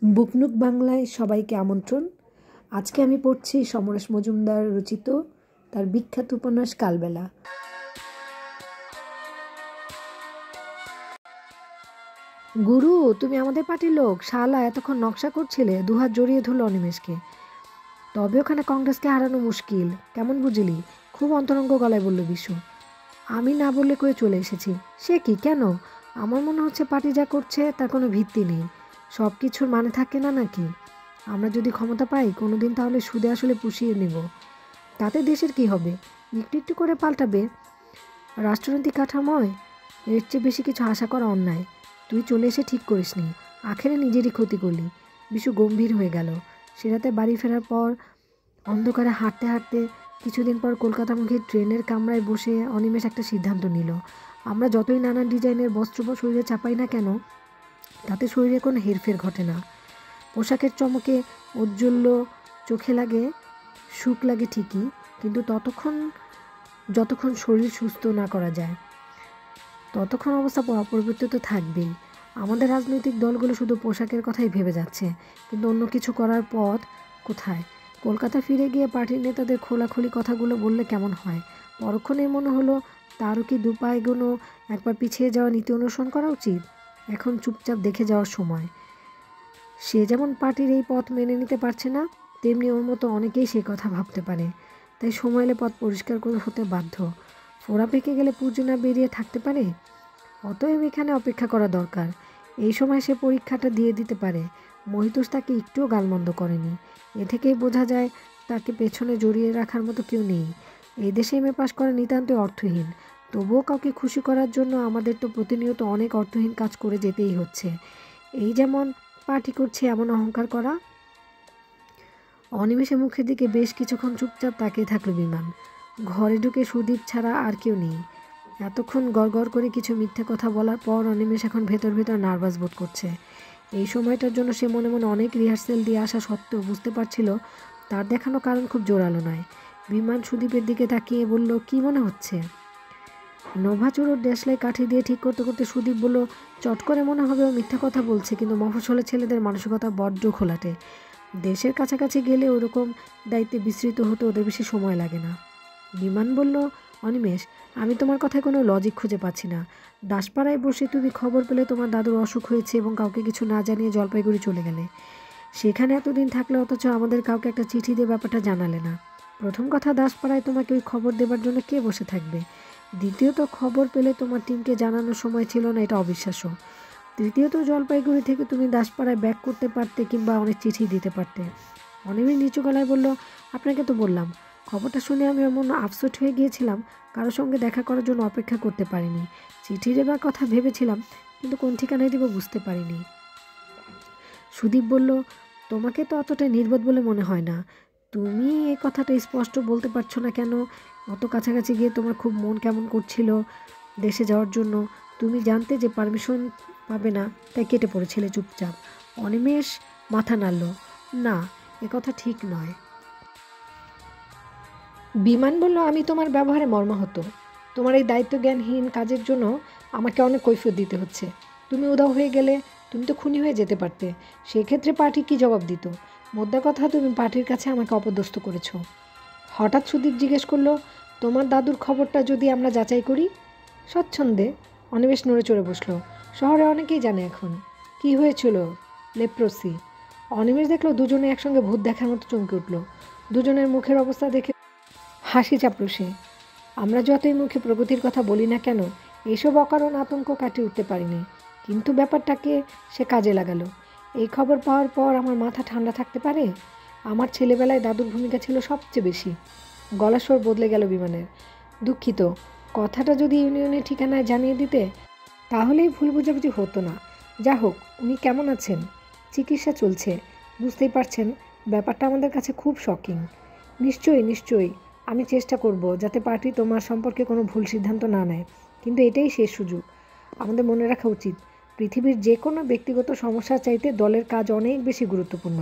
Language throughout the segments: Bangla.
বুকনুক বাংলায় সবাইকে আমন্ত্রণ। আজকে আমি পড়ছি সমরেশ মজুমদার রচিত তার বিখ্যাত উপন্যাস কালবেলা। গুরু, তুমি আমাদের পার্টির লোক। শালা এতক্ষণ নকশা করছিলে। দুহাত জড়িয়ে ধরল অনিমেষকে। তবে ওখানে কংগ্রেসকে হারানো মুশকিল। কেমন বুঝলি? খুব অন্তরঙ্গ গলায় বলল বিশু। আমি না বললে করে চলে এসেছি। সে কি, কেন? আমার মনে হচ্ছে পার্টি যা করছে তার কোনো ভিত্তি নেই। সব কিছুর মানে থাকে না নাকি? আমরা যদি ক্ষমতা পাই কোনোদিন, তাহলে সুদে আসলে পুষিয়ে নেব। তাতে দেশের কি হবে? একটু একটু করে পাল্টাবে রাষ্ট্রনীতি কাঠামোয়। এর চেয়ে বেশি কিছু আশা করা অন্যায়। তুই চলে এসে ঠিক করিসনি, আখেরে নিজেরই ক্ষতি করলি। বিশু গম্ভীর হয়ে গেল। সে রাতে বাড়ি ফেরার পর অন্ধকারে হাঁটতে হাঁটতে কিছুদিন পর কলকাতামুখী ট্রেনের কামরায় বসে অনিমেষ একটা সিদ্ধান্ত নিল। আমরা যতই নানান ডিজাইনের বস্ত্র শরীরে চাপাই না কেন, তাতে শরীরে কোনো হেরফের ঘটে না। পোশাকের চমকে ঔজ্জ্বল্য চোখে লাগে, সুখ লাগে ঠিকই, কিন্তু যতক্ষণ শরীর সুস্থ না করা যায় ততক্ষণ অবস্থা অপরিবর্তিত থাকবেই। আমাদের রাজনৈতিক দলগুলো শুধু পোশাকের কথাই ভেবে যাচ্ছে, কিন্তু অন্য কিছু করার পথ কোথায়? কলকাতা ফিরে গিয়ে পার্টির নেতাদের খোলাখুলি কথাগুলো বললে কেমন হয়? পরক্ষণে মনে হলো তারও কি দুপায়ে এগোনো, একবার পিছিয়ে যাওয়া নীতি অনুসরণ করা উচিত। এখন চুপচাপ দেখে যাওয়ার সময়। সে যেমন পার্টির এই পথ মেনে নিতে পারছে না, তেমনি ওর মতো অনেকেই সেই কথা ভাবতে পারে। তাই সময় এলে পথ পরিষ্কার করে হতে বাধ্য। ফোড়া পেকে গেলে পুজো না বেরিয়ে থাকতে পারে। অতএব এখানে অপেক্ষা করা দরকার। এই সময় সে পরীক্ষাটা দিয়ে দিতে পারে। মহিতোষ তাকে একটুও গালমন্দ করেনি। এ থেকেই বোঝা যায় তাকে পেছনে জড়িয়ে রাখার মতো কেউ নেই। এই দেশে এমএ পাস করা নিতান্তই অর্থহীন। তবুও কাউকে খুশি করার জন্য আমাদের তো প্রতিনিয়ত অনেক অর্থহীন কাজ করে যেতেই হচ্ছে। এই যেমন পার্টি করছে এমন অহংকার করা। অনিমেষের মুখের দিকে বেশ কিছুক্ষণ চুপচাপ তাকিয়ে থাকলো বিমান। ঘরে ঢুকে সুদীপ ছাড়া আর কেউ নেই। এতক্ষণ গড়গড় করে কিছু মিথ্যে কথা বলার পর অনিমেষ এখন ভেতর ভেতর নার্ভাস বোধ করছে। এই সময়টার জন্য সে মনে মনে অনেক রিহার্সেল দিয়ে আসা সত্ত্বেও বুঝতে পারছিল তার দেখানো কারণ খুব জোরালো নয়। বিমান সুদীপের দিকে তাকিয়ে বলল, কি মনে হচ্ছে? নোভাচুরোর দেশলাই কাঠি দিয়ে ঠিক করতে করতে সুদীপ বলল, চট করে মনে হবে ও মিথ্যা কথা বলছে, কিন্তু মফস্বলের ছেলেদের মানসিকতা বড্ড খোলাটে। দেশের কাছাকাছি গেলে ওরকম দায়িত্বে বিস্তৃত হতে ওদের বেশি সময় লাগে না। বিমান বলল, অনিমেষ, আমি তোমার কথায় কোনো লজিক খুঁজে পাচ্ছি না। দাসপাড়ায় বসে তুমি খবর পেলে তোমার দাদুর অসুখ হয়েছে এবং কাউকে কিছু না জানিয়ে জলপাইগুড়ি চলে গেলে। সেখানে এতদিন থাকলে অথচ আমাদের কাউকে একটা চিঠি দিয়ে ব্যাপারটা জানালে না। প্রথম কথা, দাসপাড়ায় তোমাকে ওই খবর দেবার জন্য কে বসে থাকবে? দ্বিতীয়ত, খবর পেলে তোমার টিমকে জানানোর সময় ছিল না, এটা অবিশ্বাস্য। তৃতীয়ত, জলপাইগুড়ি থেকে তুমি দাসপাড়ায় ব্যাক করতে পারতে কিংবা অনেক চিঠি দিতে পারতে। অনিমেষ নিচু গলায় বলল, আপনাকে তো বললাম, খবরটা শুনে আমি এমন আপসেট হয়ে গিয়েছিলাম, কারোর সঙ্গে দেখা করার জন্য অপেক্ষা করতে পারিনি। চিঠি দেবার কথা ভেবেছিলাম, কিন্তু কোন ঠিকানায় দেবো বুঝতে পারিনি। সুদীপ বলল, তোমাকে তো অতটা নির্বোধ বলে মনে হয় না। তুমি এই কথাটা স্পষ্ট বলতে পারছো না কেন? অত কাছাকাছি গিয়ে তোমার খুব মন কেমন করছিল দেশে যাওয়ার জন্য। তুমি জানতে যে পারমিশন পাবে না, তাই কেটে পড়েছিলে চুপচাপ। অনিমেষ মাথা নাড়ল, না, এ কথা ঠিক নয়। বিমান বলল, আমি তোমার ব্যবহারে মর্মাহত। তোমার এই দায়িত্বজ্ঞানহীন কাজের জন্য আমাকে অনেক কৈফিয়ত দিতে হচ্ছে। তুমি উধাও হয়ে গেলে তুমি তো খুনি হয়ে যেতে পারতে। সেক্ষেত্রে পার্টি কী জবাব দিত? মোদ্দা কথা, তুমি পার্টির কাছে আমাকে অপদস্থ করেছ। হঠাৎ সুদীপ জিজ্ঞেস করলো, তোমার দাদুর খবরটা যদি আমরা যাচাই করি? স্বচ্ছন্দে। অনিমেষ নড়ে চড়ে বসলো। শহরে অনেকেই জানে এখন। কি হয়েছিল? লেপ্রোসি। অনিমেষ দেখলো দুজনে একসঙ্গে ভূত দেখার মতো চমকে উঠল। দুজনের মুখের অবস্থা দেখে হাসি চাপল সে। আমরা যতই মুখে প্রগতির কথা বলি না কেন, এইসব অকারণ আতঙ্ক কাটিয়ে উঠতে পারিনি। কিন্তু ব্যাপারটাকে সে কাজে লাগালো। এই খবর পাওয়ার পর আমার মাথা ঠান্ডা থাকতে পারে? আমার ছেলেবেলায় দাদুর ভূমিকা ছিল সবচেয়ে বেশি। গলার স্বর বদলে গেল বিমানের। দুঃখিত, কথাটা যদি ইউনিয়নের ঠিকানায় জানিয়ে দিতে, তাহলেই ভুল বোঝাবুঝি হতো না। যা হোক, উনি কেমন আছেন? চিকিৎসা চলছে। বুঝতেই পারছেন, ব্যাপারটা আমাদের কাছে খুব শকিং। নিশ্চয়ই নিশ্চয়ই, আমি চেষ্টা করব যাতে পার্টি তোমার সম্পর্কে কোনো ভুল সিদ্ধান্ত না নেয়। কিন্তু এটাই শেষ সুযোগ। আমাদের মনে রাখা উচিত, পৃথিবীর যে কোনো ব্যক্তিগত সমস্যার চাইতে দলের কাজ অনেক বেশি গুরুত্বপূর্ণ।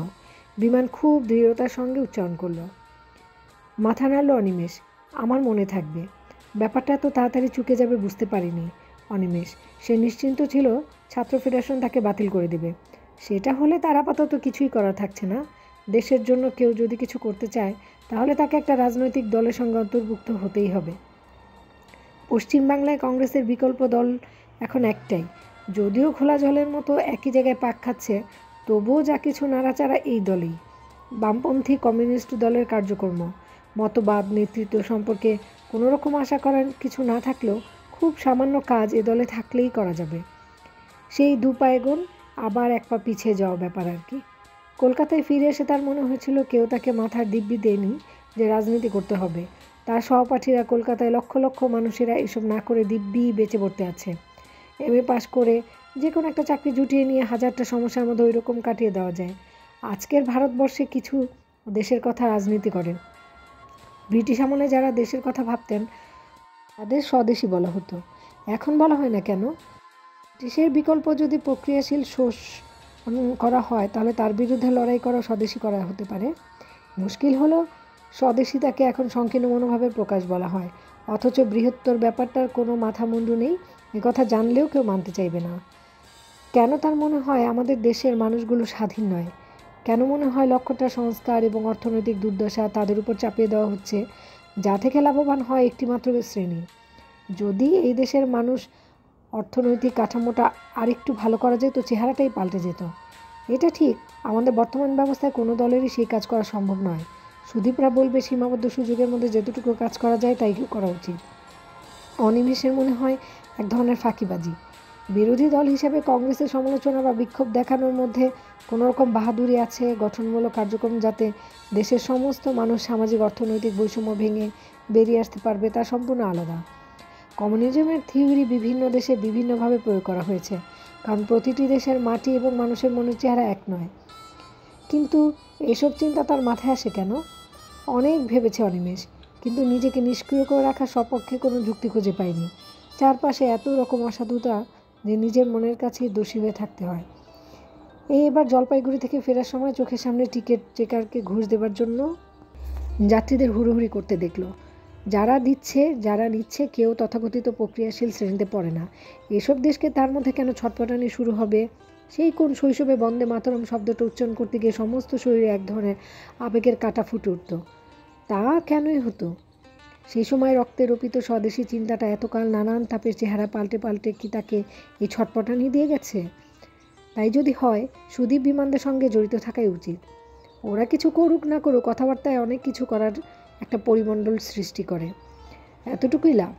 বিমান খুব দৃঢ়তার সঙ্গে উচ্চারণ করল। মাথা নাড়ল অনিমেষ। আমার মনে থাকবে। ব্যাপারটা এত তাড়াতাড়ি চুকে যাবে বুঝতে পারিনি অনিমেষ। সে নিশ্চিন্ত ছিল ছাত্র ফেডারেশন তাকে বাতিল করে দেবে। সেটা হলে তার আপাতত কিছুই করার থাকছে না। দেশের জন্য কেউ যদি কিছু করতে চায় তাহলে তাকে একটা রাজনৈতিক দলের সঙ্গে অন্তর্ভুক্ত হতেই হবে। পশ্চিমবাংলায় কংগ্রেসের বিকল্প দল এখন একটাই, যদিও খোলা জলের মতো একই জায়গায় পাক খাচ্ছে, তবুও যা কিছু নাড়াচাড়া এই দলেই। বামপন্থী কমিউনিস্ট দলের কার্যক্রম, মতবাদ, নেতৃত্ব সম্পর্কে কোনোরকম আশা করার কিছু না থাকলেও খুব সামান্য কাজ এ দলে থাকলেই করা যাবে। সেই দু পা এগোন আবার এক পা পিছিয়ে যাওয়া ব্যাপার আর কি। কলকাতায় ফিরে এসে তার মনে হয়েছিল কেউ তাকে মাথার দিব্যি দেয়নি যে রাজনীতি করতে হবে। তার সহপাঠীরা কলকাতায় লক্ষ লক্ষ মানুষেরা এসব না করে দিব্যি বেঁচে পড়তে আছে। এমএ পাশ করে যে কোনো একটা চাকরি জুটিয়ে নিয়ে হাজারটা সমস্যার মধ্যে ওই রকম কাটিয়ে দেওয়া যায়। আজকের ভারতবর্ষে কিছু দেশের কথা রাজনীতি করেন। ব্রিটিশ আমলে যারা দেশের কথা ভাবতেন তাদের স্বদেশী বলা হতো, এখন বলা হয় না কেন? দেশের বিকল্প যদি প্রক্রিয়াশীল করা হয় তাহলে তার বিরুদ্ধে লড়াই করা স্বদেশী করা হতে পারে। মুশকিল হলো স্বদেশিতাকে এখন সংকীর্ণ মনোভাবের প্রকাশ বলা হয়, অথচ বৃহত্তর ব্যাপারটার কোনো মাথা মুন্ডু নেই। একথা জানলেও কেউ মানতে চাইবে না। কেন তার মনে হয় আমাদের দেশের মানুষগুলো স্বাধীন নয়? কেন মনে হয় লক্ষ্যটা সংস্কার এবং অর্থনৈতিক দুর্দশা তাদের উপর চাপিয়ে দেওয়া হচ্ছে, যা থেকে লাভবান হয় একটিমাত্র শ্রেণী? যদি এই দেশের মানুষ অর্থনৈতিক কাঠামোটা আরেকটু ভালো করা যেত, চেহারাটাই পাল্টে যেত। এটা ঠিক, আমাদের বর্তমান ব্যবস্থায় কোনো দলেরই সেই কাজ করা সম্ভব নয়। সুদীপরা বলবে সীমাবদ্ধ সুযোগের মধ্যে যেতটুকু কাজ করা যায় তাই করা উচিত। অনিমেষের মনে হয় এক ধরনের ফাঁকিবাজি। বিরোধী দল হিসেবে কংগ্রেসের সমালোচনা বা বিক্ষোভ দেখানোর মধ্যে কোনোরকম বাহাদুরি আছে। গঠনমূলক কার্যক্রম যাতে দেশের সমস্ত মানুষ সামাজিক অর্থনৈতিক বৈষম্য ভেঙে বেরিয়ে আসতে পারবে তা সম্পূর্ণ আলাদা। কমিউনিজমের থিওরি বিভিন্ন দেশে বিভিন্নভাবে প্রয়োগ করা হয়েছে, কারণ প্রতিটি দেশের মাটি এবং মানুষের মনের চেহারা এক নয়। কিন্তু এসব চিন্তা তার মাথায় আসে কেন? অনেক ভেবেছে অনিমেষ, কিন্তু নিজেকে নিষ্ক্রিয় করে রাখার সপক্ষে কোনো যুক্তি খুঁজে পায়নি। চারপাশে এত রকম অসাধুতা যে নিজের মনের কাছেই দোষী হয়ে থাকতে হয়। এবার জলপাইগুড়ি থেকে ফেরার সময় চোখের সামনে টিকিট চেকারকে ঘুষ দেবার জন্য যাত্রীদের হুড়োহুড়ি করতে দেখলো। যারা নিচ্ছে কেউ তথাকথিত প্রক্রিয়াশীল শ্রেণীতে পড়ে না। এসব দেশকে তার মধ্যে কেন ছটফটানি শুরু হবে? সেই কোন শৈশবে বন্দে মাতরম শব্দটা উচ্চারণ করতে গিয়ে সমস্ত শরীরে এক ধরনের আবেগের কাঁটা ফুটে উঠত। তা কেনই হতো? সেই সময় রক্তে রোপিত স্বদেশী চিন্তাটা এতকাল নানান তাপের চেহারা পাল্টে পাল্টে কি তাকে এই ছটফটানি দিয়ে গেছে? তাই যদি হয়, সুদীপ বিমানদের সঙ্গে জড়িত থাকাই উচিত। ওরা কিছু করুক না করুক, কথাবার্তায় অনেক কিছু করার একটা পরিমণ্ডল সৃষ্টি করে, এতটুকুই লাভ।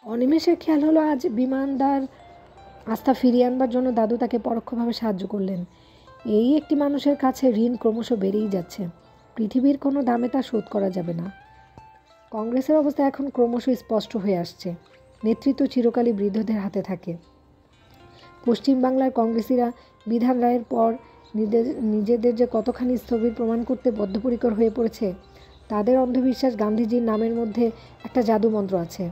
অনিমেষের খেয়াল হলো আজ বিমানদার আস্থা ফিরিয়ে আনবার জন্য দাদু তাকে পরোক্ষভাবে সাহায্য করলেন। এই একটি মানুষের কাছে ঋণ ক্রমশ বেড়েই যাচ্ছে, পৃথিবীর কোনো দামে তা শোধ করা যাবে না। কংগ্রেসের অবস্থা এখন ক্রমশ স্পষ্ট হয়ে আসছে। নেতৃত্ব চিরকালই বৃদ্ধদের হাতে থাকে। পশ্চিমবাংলার কংগ্রেসিরা বিধান রায়ের পর নিজেদের যে কতখানি স্থবির প্রমাণ করতে বদ্ধপরিকর হয়ে পড়েছে, তাদের অন্ধবিশ্বাস গান্ধীজির নামের মধ্যে একটা জাদুমন্ত্র আছে,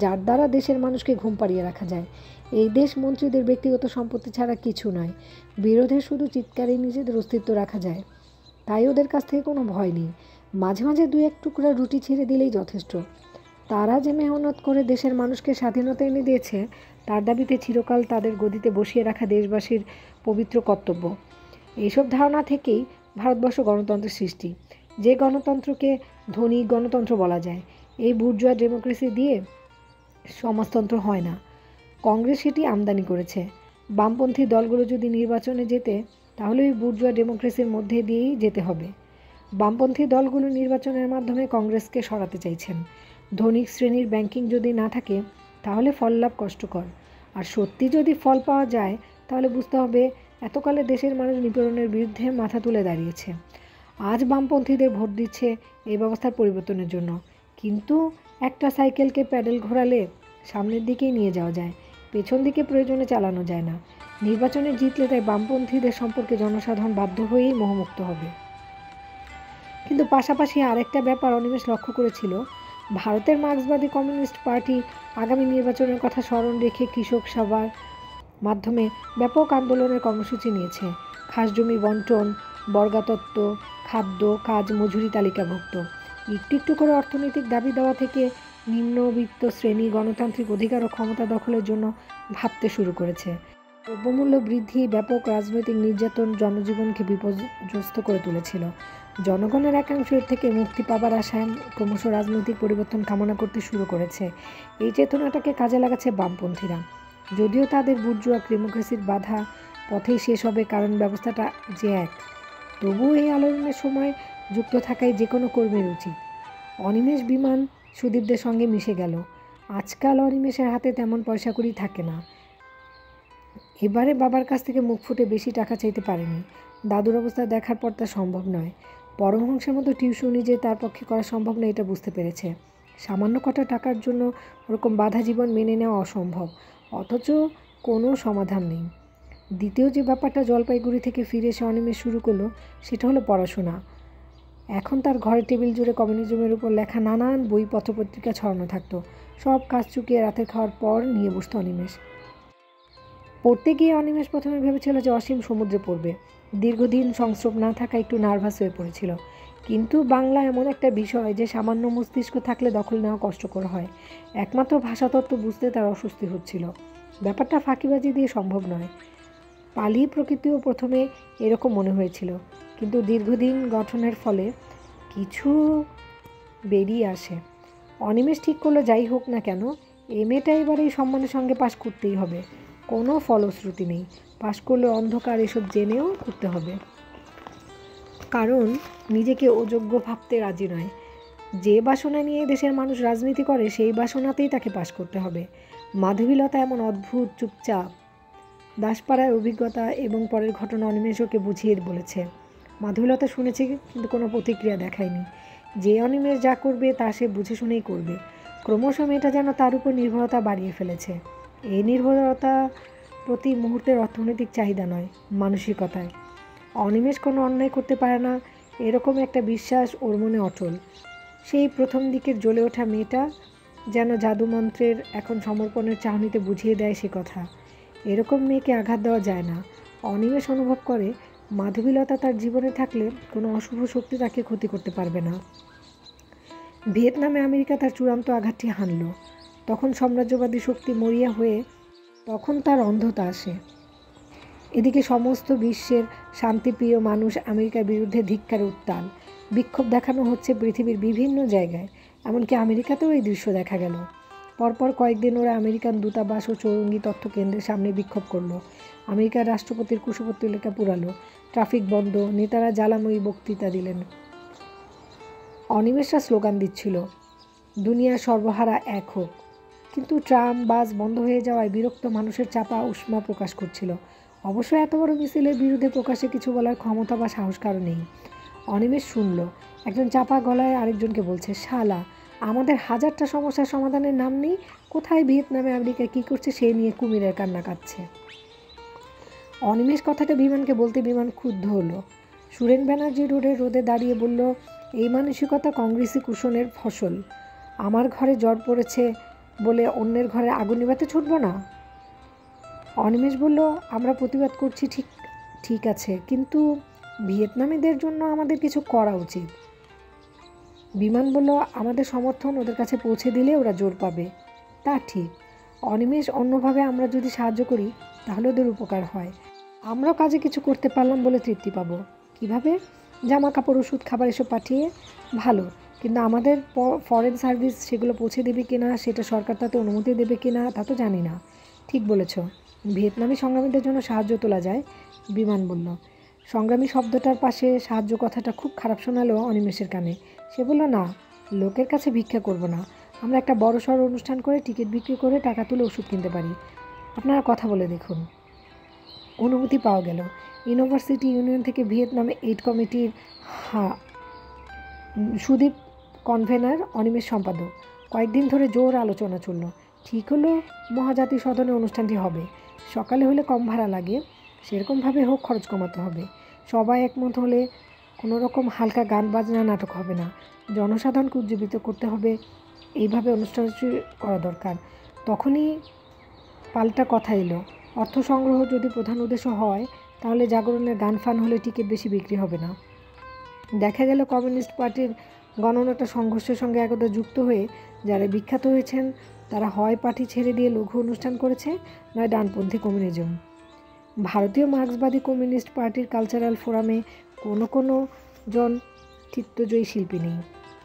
যার দ্বারা দেশের মানুষকে ঘুম পাড়িয়ে রাখা যায়। এই দেশ মন্ত্রীদের ব্যক্তিগত সম্পত্তি ছাড়া কিছু নয়। বিরোধে শুধু চিৎকারেই নিজেদের অস্তিত্ব রাখা যায়। তাই ওদের কাছ থেকে কোনো ভয় নেই। মাঝে মাঝে দু এক টুকরা রুটি ছিঁড়ে দিলেই যথেষ্ট। তারা যে মেহনত করে দেশের মানুষকে স্বাধীনতা এনে দিয়েছে, তার দাবিতে চিরকাল তাদের গদিতে বসিয়ে রাখা দেশবাসীর পবিত্র কর্তব্য। এইসব ধারণা থেকেই ভারতবর্ষ গণতন্ত্রের সৃষ্টি, যে গণতন্ত্রকে ধনী গণতন্ত্র বলা যায়। এই বুর্জোয়া ডেমোক্রেসি দিয়ে সমাজতন্ত্র হয় না। কংগ্রেস সেটি আমদানি করেছে। বামপন্থী দলগুলো যদি নির্বাচনে যেতে, তাহলে ওই বুর্জোয়া ডেমোক্রেসির মধ্যে দিয়েই যেতে হবে। বামপন্থী দলগুলো নির্বাচনের মাধ্যমে কংগ্রেসকে সরাতে চাইছেন। ধনিক শ্রেণীর ব্যাংকিং যদি না থাকে তাহলে ফল লাভ কষ্টকর। আর সত্যি যদি ফল পাওয়া যায় তাহলে বুঝতে হবে এতকালে দেশের মানুষ নিপীড়নের বিরুদ্ধে মাথা তুলে দাঁড়িয়েছে। আজ বামপন্থীদের ভোট দিচ্ছে এই ব্যবস্থার পরিবর্তনের জন্য, কিন্তু একটা সাইকেলকে প্যাডেল ঘোরালে সামনের দিকেই নিয়ে যাওয়া যায়, পেছন দিকে প্রয়োজনে চালানো যায় না। নির্বাচনে জিতলে তাই বামপন্থীদের সম্পর্কে জনসাধারণ বাধ্য হয়েই মোহমুক্ত হবে। কিন্তু পাশাপাশি আরেকটা ব্যাপার অনিমেষ লক্ষ্য করেছিল। ভারতের মার্ক্সবাদী কমিউনিস্ট পার্টি আগামী নির্বাচনের কথা স্মরণ রেখে কৃষক সভার মাধ্যমে ব্যাপক আন্দোলনের কর্মসূচি নিয়েছে। খাস জমি বন্টন, বর্গাতত্ত্ব, খাদ্য, কাজ, মজুরি তালিকাভুক্ত। একটু একটু করে অর্থনৈতিক দাবি দেওয়া থেকে নিম্নবিত্ত শ্রেণী গণতান্ত্রিক অধিকার ও ক্ষমতা দখলের জন্য ভাবতে শুরু করেছে। দ্রব্যমূল্য বৃদ্ধি, ব্যাপক রাজনৈতিক নির্যাতন জনজীবনকে বিপর্যস্ত করে তুলেছিল। জনগণের একাংশ এর থেকে মুক্তি পাবার আশায় ক্রমশ রাজনৈতিক পরিবর্তন কামনা করতে শুরু করেছে। এই চেতনাটাকে কাজে লাগাচ্ছে বামপন্থীরা। যদিও তাদের বুর্জোয়া ডেমোক্রেসির বাধা পথেই শেষ হবে, কারণ ব্যবস্থাটা যে এক। তবুও এই আলোড়নের সময় যুক্ত থাকাই যে কোনো কর্মীর উচিত। অনিমেষ বিমান সুদীপদের সঙ্গে মিশে গেল। আজকাল অনিমেষের হাতে তেমন পয়সা কড়ি থাকে না। এবারে বাবার কাছ থেকে মুখ ফুটে বেশি টাকা চাইতে পারেনি। দাদুর অবস্থা দেখার পর তা সম্ভব নয়। পরমহংসের মতো টিউশনি যে তার পক্ষে করা সম্ভব নয় এটা বুঝতে পেরেছে। সামান্য কটা টাকার জন্য ওরকম বাধা জীবন মেনে নেওয়া অসম্ভব, অথচ কোনো সমাধান নেই। দ্বিতীয় যে ব্যাপারটা জলপাইগুড়ি থেকে ফিরে এসে অনিমেষ শুরু করলো সেটা হলো পড়াশোনা। এখন তার ঘরের টেবিল জুড়ে কমিউনিজমের উপর লেখা নানান বই, পত্রপত্রিকা ছড়ানো থাকতো। সব কাজ চুকিয়ে রাতের খাওয়ার পর নিয়ে বসত অনিমেষ। পড়তে গিয়ে অনিমেষ প্রথমে ভেবেছিল যে অসীম সমুদ্রে পড়বে। দীর্ঘদিন সংস্রব না থাকা একটু নার্ভাস হয়ে পড়েছিল। কিন্তু বাংলা এমন একটা বিষয় যে সামান্য মস্তিষ্ক থাকলে দখল নেওয়া কষ্টকর হয়। একমাত্র ভাষাতত্ত্ব বুঝতে তার অস্বস্তি হচ্ছিল। ব্যাপারটা ফাঁকিবাজি দিয়ে সম্ভব নয়। পালি প্রকৃতিও প্রথমে এরকম মনে হয়েছিল, কিন্তু দীর্ঘদিন গঠনের ফলে কিছু বেরিয়ে আসে। অনিমেষ ঠিক করলো যাই হোক না কেন এমএটা এবার এই সম্মানের সঙ্গে পাশ করতেই হবে। কোনো ফলশ্রুতি নেই, পাশ করলে অন্ধকার এসব জেনেও করতে হবে। কারণ নিজেকে অযোগ্য ভাবতে রাজি নয়। যে বাসনা নিয়ে দেশের মানুষ রাজনীতি করে সেই বাসনাতেই তাকে পাশ করতে হবে। মাধবীলতা এমন অদ্ভুত চুপচাপ। দাসপাড়ার অভিজ্ঞতা এবং পরের ঘটনা অনিমেষকে বুঝিয়ে বলেছে। মাধবীলতা শুনেছে কিন্তু কোনো প্রতিক্রিয়া দেখায়নি। যে অনিমেষ যা করবে তা সে বুঝে শুনেই করবে। ক্রমশ মেয়েটা যেন তার উপর নির্ভরতা বাড়িয়ে ফেলেছে। এই নির্ভরতা প্রতি মুহূর্তের অর্থনৈতিক চাহিদা নয়, মানসিকতায়। অনিমেষ কোনো অন্যায় করতে পারে না এরকম একটা বিশ্বাস ওর মনে অটল। সেই প্রথম দিকের জ্বলে ওঠা মেয়েটা যেন জাদুমন্ত্রের এখন সমর্পণের চাহনিতে বুঝিয়ে দেয় সে কথা। এরকম মেয়েকে আঘাত দেওয়া যায় না। অনিমেষ অনুভব করে মাধবীলতা তার জীবনে থাকলে কোনো অশুভ শক্তি তাকে ক্ষতি করতে পারবে না। ভিয়েতনামে আমেরিকা তার চূড়ান্ত আঘাতটি হানল। তখন সাম্রাজ্যবাদী শক্তি মরিয়া হয়ে তখন তার অন্ধতা আসে। এদিকে সমস্ত বিশ্বের শান্তিপ্রিয় মানুষ আমেরিকার বিরুদ্ধে ধিক্কারে উত্তাল। বিক্ষোভ দেখানো হচ্ছে পৃথিবীর বিভিন্ন জায়গায়, এমনকি আমেরিকাতেও এই দৃশ্য দেখা গেল। পরপর কয়েকদিন ওরা আমেরিকান দূতাবাস ও চৌরঙ্গি তথ্য কেন্দ্রের সামনে বিক্ষোভ করলো। আমেরিকার রাষ্ট্রপতির কুশপুত্তলিকা পুরালো, ট্রাফিক বন্ধ, নেতারা জ্বালাময়ী বক্তৃতা দিলেন। অনিমেষরা স্লোগান দিচ্ছিল, দুনিয়া সর্বহারা এক হোক। কিন্তু ট্রাম বাস বন্ধ হয়ে যাওয়ায় বিরক্ত মানুষের চাপা উষ্মা প্রকাশ করছিল। অবশ্য এত বড় মিছিলের বিরুদ্ধে প্রকাশে কিছু বলার ক্ষমতা বা সাহস কারো নেই। অনিমেষ শুনল একজন চাপা গলায় আরেকজনকে বলছে, শালা, আমাদের হাজারটা সমস্যার সমাধানের নাম নেই, কোথায় ভিয়েতনামে আমেরিকা কী করছে সে নিয়ে কুমিরের কান্না কাঁদছে। অনিমেষ কথাটা বিমানকে বলতে বিমান ক্ষুব্ধ হলো। সুরেন ব্যানার্জি রোদে দাঁড়িয়ে বলল, এই মানসিকতা কংগ্রেসি কুশনের ফসল। আমার ঘরে জ্বর পড়েছে বলে অন্যের ঘরে আগুন নিভাতে ছুটব না। অনিমেষ বলল, আমরা প্রতিবাদ করছি ঠিক আছে, কিন্তু ভিয়েতনামীদের জন্য আমাদের কিছু করা উচিত। বিমান বলল, আমাদের সমর্থন ওদের কাছে পৌঁছে দিলে ওরা জোর পাবে। তা ঠিক। অনিমেষ, অন্যভাবে আমরা যদি সাহায্য করি তাহলে ওদের উপকার হয়। আমরাও কাজে কিছু করতে পারলাম বলে তৃপ্তি পাবো। কিভাবে? জামা কাপড়, ওষুধ, খাবার এসব পাঠিয়ে। ভালো, কিন্তু আমাদের ফরেন সার্ভিস সেগুলো পৌঁছে দেবে কিনা, সেটা সরকার তাতে অনুমতি দেবে কিনা তা তো জানি না। ঠিক বলেছ, ভিয়েতনামি সংগ্রামীদের জন্য সাহায্য তোলা যায়। বিমান বলল। সংগ্রামী শব্দটার পাশে সাহায্য কথাটা খুব খারাপ শোনালো অনিমেষের কানে। সে বলল, না, লোকের কাছে ভিক্ষা করব না। আমরা একটা বড়সড় অনুষ্ঠান করে টিকিট বিক্রি করে টাকা তুলে ওষুধ কিনতে পারি। আপনারা কথা বলে দেখুন। অনুমতি পাওয়া গেল। ইউনিভার্সিটি ইউনিয়ন থেকে ভিয়েতনামে এইড কমিটির সুদীপ কনভেনার, অনিমেষ সম্পাদক। কয়েকদিন ধরে জোর আলোচনা চলল। ঠিক হলো মহাজাতি সদনে অনুষ্ঠানটি হবে। সকালে হলে কম ভাড়া লাগে, সেরকমভাবে হোক, খরচ কমাতে হবে। সবাই একমত হলে কোনো রকম হালকা গান বাজনা নাটক হবে না, জনসাধারণকে উজ্জীবিত করতে হবে, এইভাবে অনুষ্ঠানটি করা দরকার। তখনই পাল্টা কথা এলো, অর্থ সংগ্রহ যদি প্রধান উদ্দেশ্য হয় তাহলে জাগরণের গান ফান হলে টিকিট বেশি বিক্রি হবে না। দেখা গেল কমিউনিস্ট পার্টির গণনাটা সংঘর্ষের সঙ্গে একদা যুক্ত হয়ে যারা বিখ্যাত হয়েছেন তারা হয় পার্টি ছেড়ে দিয়ে লঘু অনুষ্ঠান করেছে, নয় ডানপন্থী কমিউনিজম। ভারতীয় মার্ক্সবাদী কমিউনিস্ট পার্টির কালচারাল ফোরামে কোনো জন চিত্তজয়ী শিল্পী নেই।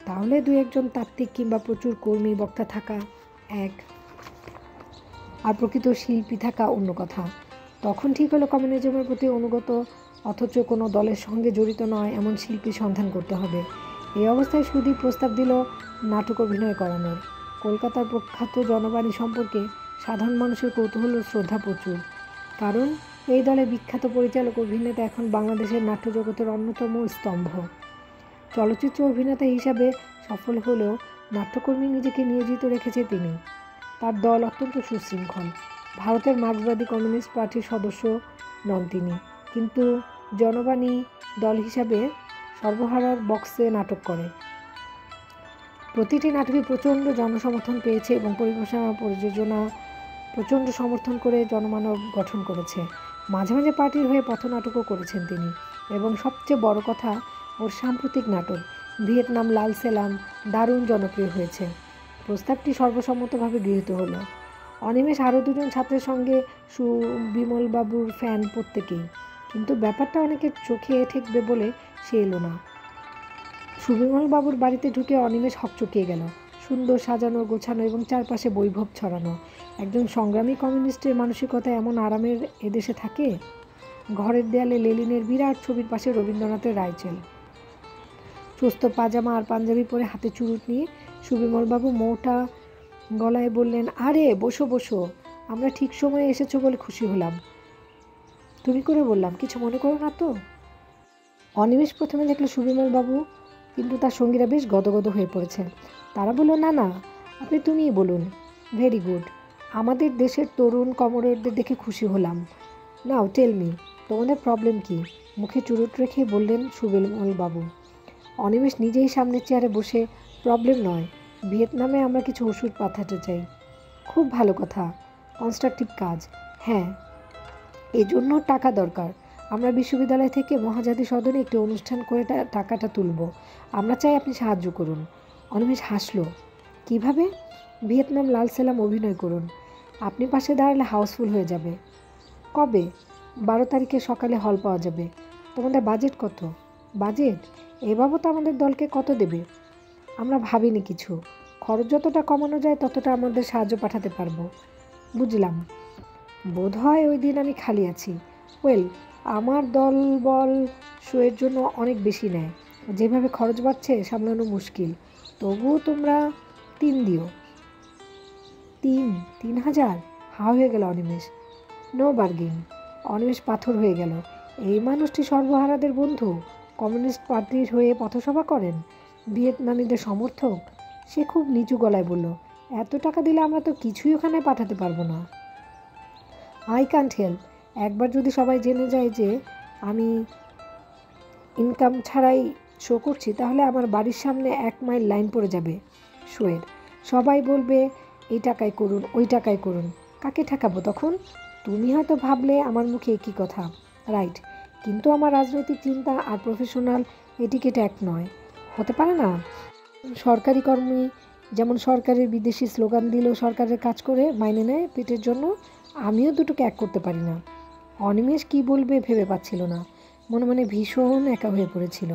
তাহলে দু একজন তাত্ত্বিক কিংবা প্রচুর কর্মী বক্তা থাকা এক, আর প্রকৃত শিল্পী থাকা অন্য কথা। তখন ঠিক হলো কমিউনিজমের প্রতি অনুগত অথচ কোনো দলের সঙ্গে জড়িত নয় এমন শিল্পীর সন্ধান করতে হবে। এই অবস্থায় সুদীপ প্রস্তাব দিল নাটক অভিনয় করানোর। কলকাতার প্রখ্যাত জনবাণী সম্পর্কে সাধারণ মানুষের কৌতূহল ও শ্রদ্ধা প্রচুর, কারণ এই দলে বিখ্যাত পরিচালক অভিনেতা এখন বাংলাদেশের নাট্যজগতের অন্যতম স্তম্ভ। চলচ্চিত্র অভিনেতা হিসাবে সফল হলেও নাট্যকর্মী নিজেকে নিয়োজিত রেখেছে তিনি। তার দল অত্যন্ত সুশৃঙ্খল। ভারতের মার্ক্সবাদী কমিউনিস্ট পার্টির সদস্য নন তিনি, কিন্তু জনবাণী দল হিসাবে সর্বহারার বক্সে নাটক করে। প্রতিটি নাটকই প্রচণ্ড জনসমর্থন পেয়েছে এবং পরিবেশনা প্রযোজনা প্রচণ্ড সমর্থন করে জনমানব গঠন করেছে। মাঝে মাঝে পার্টির হয়ে পথনাটকও করেছেন তিনি, এবং সবচেয়ে বড় কথা ওর সাম্প্রতিক নাটক ভিয়েতনাম লাল সেলাম দারুণ জনপ্রিয় হয়েছে। প্রস্তাবটি সর্বসম্মতভাবে গৃহীত হলো। অনিমেষ আরও দুজন ছাত্রের সঙ্গে সুবিমলবাবুর ফ্যান প্রত্যেকেই, কিন্তু ব্যাপারটা অনেকের চোখে ঠেকবে বলে সে এলো না। সুবিমলবাবুর বাড়িতে ঢুকে অনিমেষ হকচকিয়ে গেল। সুন্দর সাজানো গোছানো এবং চারপাশে বৈভব ছড়ানো। একজন সংগ্রামী কমিউনিস্টের মানসিকতা এমন আরামের এদেশে থাকে? ঘরের দেয়ালে লেনিনের বিরাট ছবির পাশে রবীন্দ্রনাথের রাইচেল। চোস্ত পাজামা আর পাঞ্জাবি পরে হাতে চুরুট নিয়ে সুবিমলবাবু মোটা গলায় বললেন, আরে বসো বসো, আমরা ঠিক সময়ে এসেছো বলে খুশি হলাম। তুমি করে বললাম, কিছু মনে করো না তো? অনিমেষ প্রথমে দেখলো সুবিমলবাবু, কিন্তু তার সঙ্গীরা বেশ গদগদ হয়ে পড়েছে। তারা বলল, না না, আপনি তুমিই বলুন। ভেরি গুড, আমাদের দেশের তরুণ কমরেডদের দেখে খুশি হলাম। নাও টেল মি, তোমাদের প্রবলেম কি? মুখে চুরুট রেখে বললেন সুবিমলবাবু। অনিমেষ নিজেই সামনের চেয়ারে বসে, প্রবলেম নয়, ভিয়েতনামে আমরা কিছু ওষুধ পাঠাতে চাই। খুব ভালো কথা, কনস্ট্রাকটিভ কাজ। হ্যাঁ, এজন্য টাকা দরকার। আমরা বিশ্ববিদ্যালয় থেকে মহাজাতি সদনে একটি অনুষ্ঠান করে টাকাটা তুলব। আমরা চাই আপনি সাহায্য করুন। অনিমেষ হাসল। কিভাবে? ভিয়েতনাম লাল সেলাম অভিনয় করুন। আপনি পাশে দাঁড়ালে হাউসফুল হয়ে যাবে। কবে? 12 তারিখে সকালে হল পাওয়া যাবে। তোমাদের বাজেট কত? বাজেট? এ বাবদ আমাদের দলকে কত দেবে? আমরা ভাবিনি কিছু। খরচ যতটা কমানো যায় ততটা আমাদের সাহায্য পাঠাতে পারবো। বুঝলাম। বোধ হয় ওই দিন আমি খালি আছি। ওয়েল, আমার দলবল শোয়ের জন্য অনেক বেশি নেয়। যেভাবে খরচ বাড়ছে সামলানো মুশকিল। তবুও তোমরা 3 দিও। 3,000? হা হয়ে গেল অনিমেষ। No bargain. অনিমেষ পাথর হয়ে গেল। এই মানুষটি সর্বহারাদের বন্ধু, কমিউনিস্ট পার্টির হয়ে পথসভা করেন, ভিয়েতনামীদের সমর্থক। সে খুব নিচু গলায় বলল, এত টাকা দিলে আমরা তো কিছুই ওখানে পাঠাতে পারবো না। I can't help. একবার যদি সবাই জেনে যায় যে আমি ইনকাম ছাড়াই শো করছি, তাহলে আমার বাড়ির সামনে 1 মাইল লাইন পড়ে যাবে শোয়ের। সবাই বলবে এই টাকায় করুন, ওই টাকায় করুন। কাকে ঠেকাবো তখন? তুমি হয়তো ভাবলে আমার মুখে একই কথা, রাইট, কিন্তু আমার রাজনৈতিক চিন্তা আর প্রফেশনাল এটিকেট এক নয়। হতে পারে না? সরকারি কর্মী যেমন সরকারের বিদেশি স্লোগান দিলেও সরকারের কাজ করে মাইনে নেয় পেটের জন্য, আমিও দুটোকে এক করতে পারি না। অনিমেষ কী বলবে ভেবে পাচ্ছিল না। মনে মনে ভীষণ একা হয়ে পড়েছিল।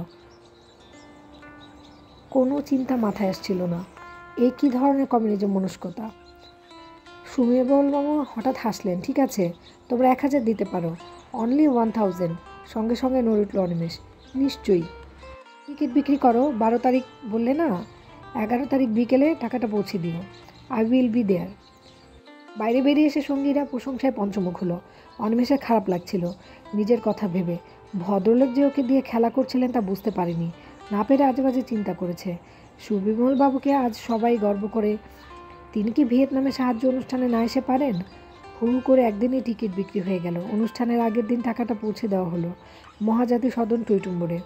কোনো চিন্তা মাথায় আসছিল না। এই কী ধরনের কমিউনিজম মনস্কতা? সুবিমলবাবু হঠাৎ হাসলেন। ঠিক আছে, তোমরা 1000 দিতে পারো। অনলি 1000। সঙ্গে সঙ্গে নড়ে উঠল অনিমেষ। নিশ্চয়ই। টিকিট বিক্রি করো। 12 তারিখ বললে না? 11 তারিখ বিকেলে টাকাটা পৌঁছে দিও। I will be there. বাইরে বেরিয়ে এসে সঙ্গীরা প্রশংসায় পঞ্চমুখ হলো। অনিমেষের খারাপ লাগছিল নিজের কথা ভেবে। ভদ্রলোক যে ওকে দিয়ে খেলা করছিলেন তা বুঝতে পারেনি। না পেরে আজেবাজে চিন্তা করেছে। সুবিমলবাবুকে আজ সবাই গর্ব করে। তিনি কি ভিয়েতনামে সাহায্য অনুষ্ঠানে না এসে পারেন? হু হু করে একদিনই টিকিট বিক্রি হয়ে গেল। অনুষ্ঠানের আগের দিন টাকাটা পৌঁছে দেওয়া হলো মহাজাতি সদন টইটুম্বরে।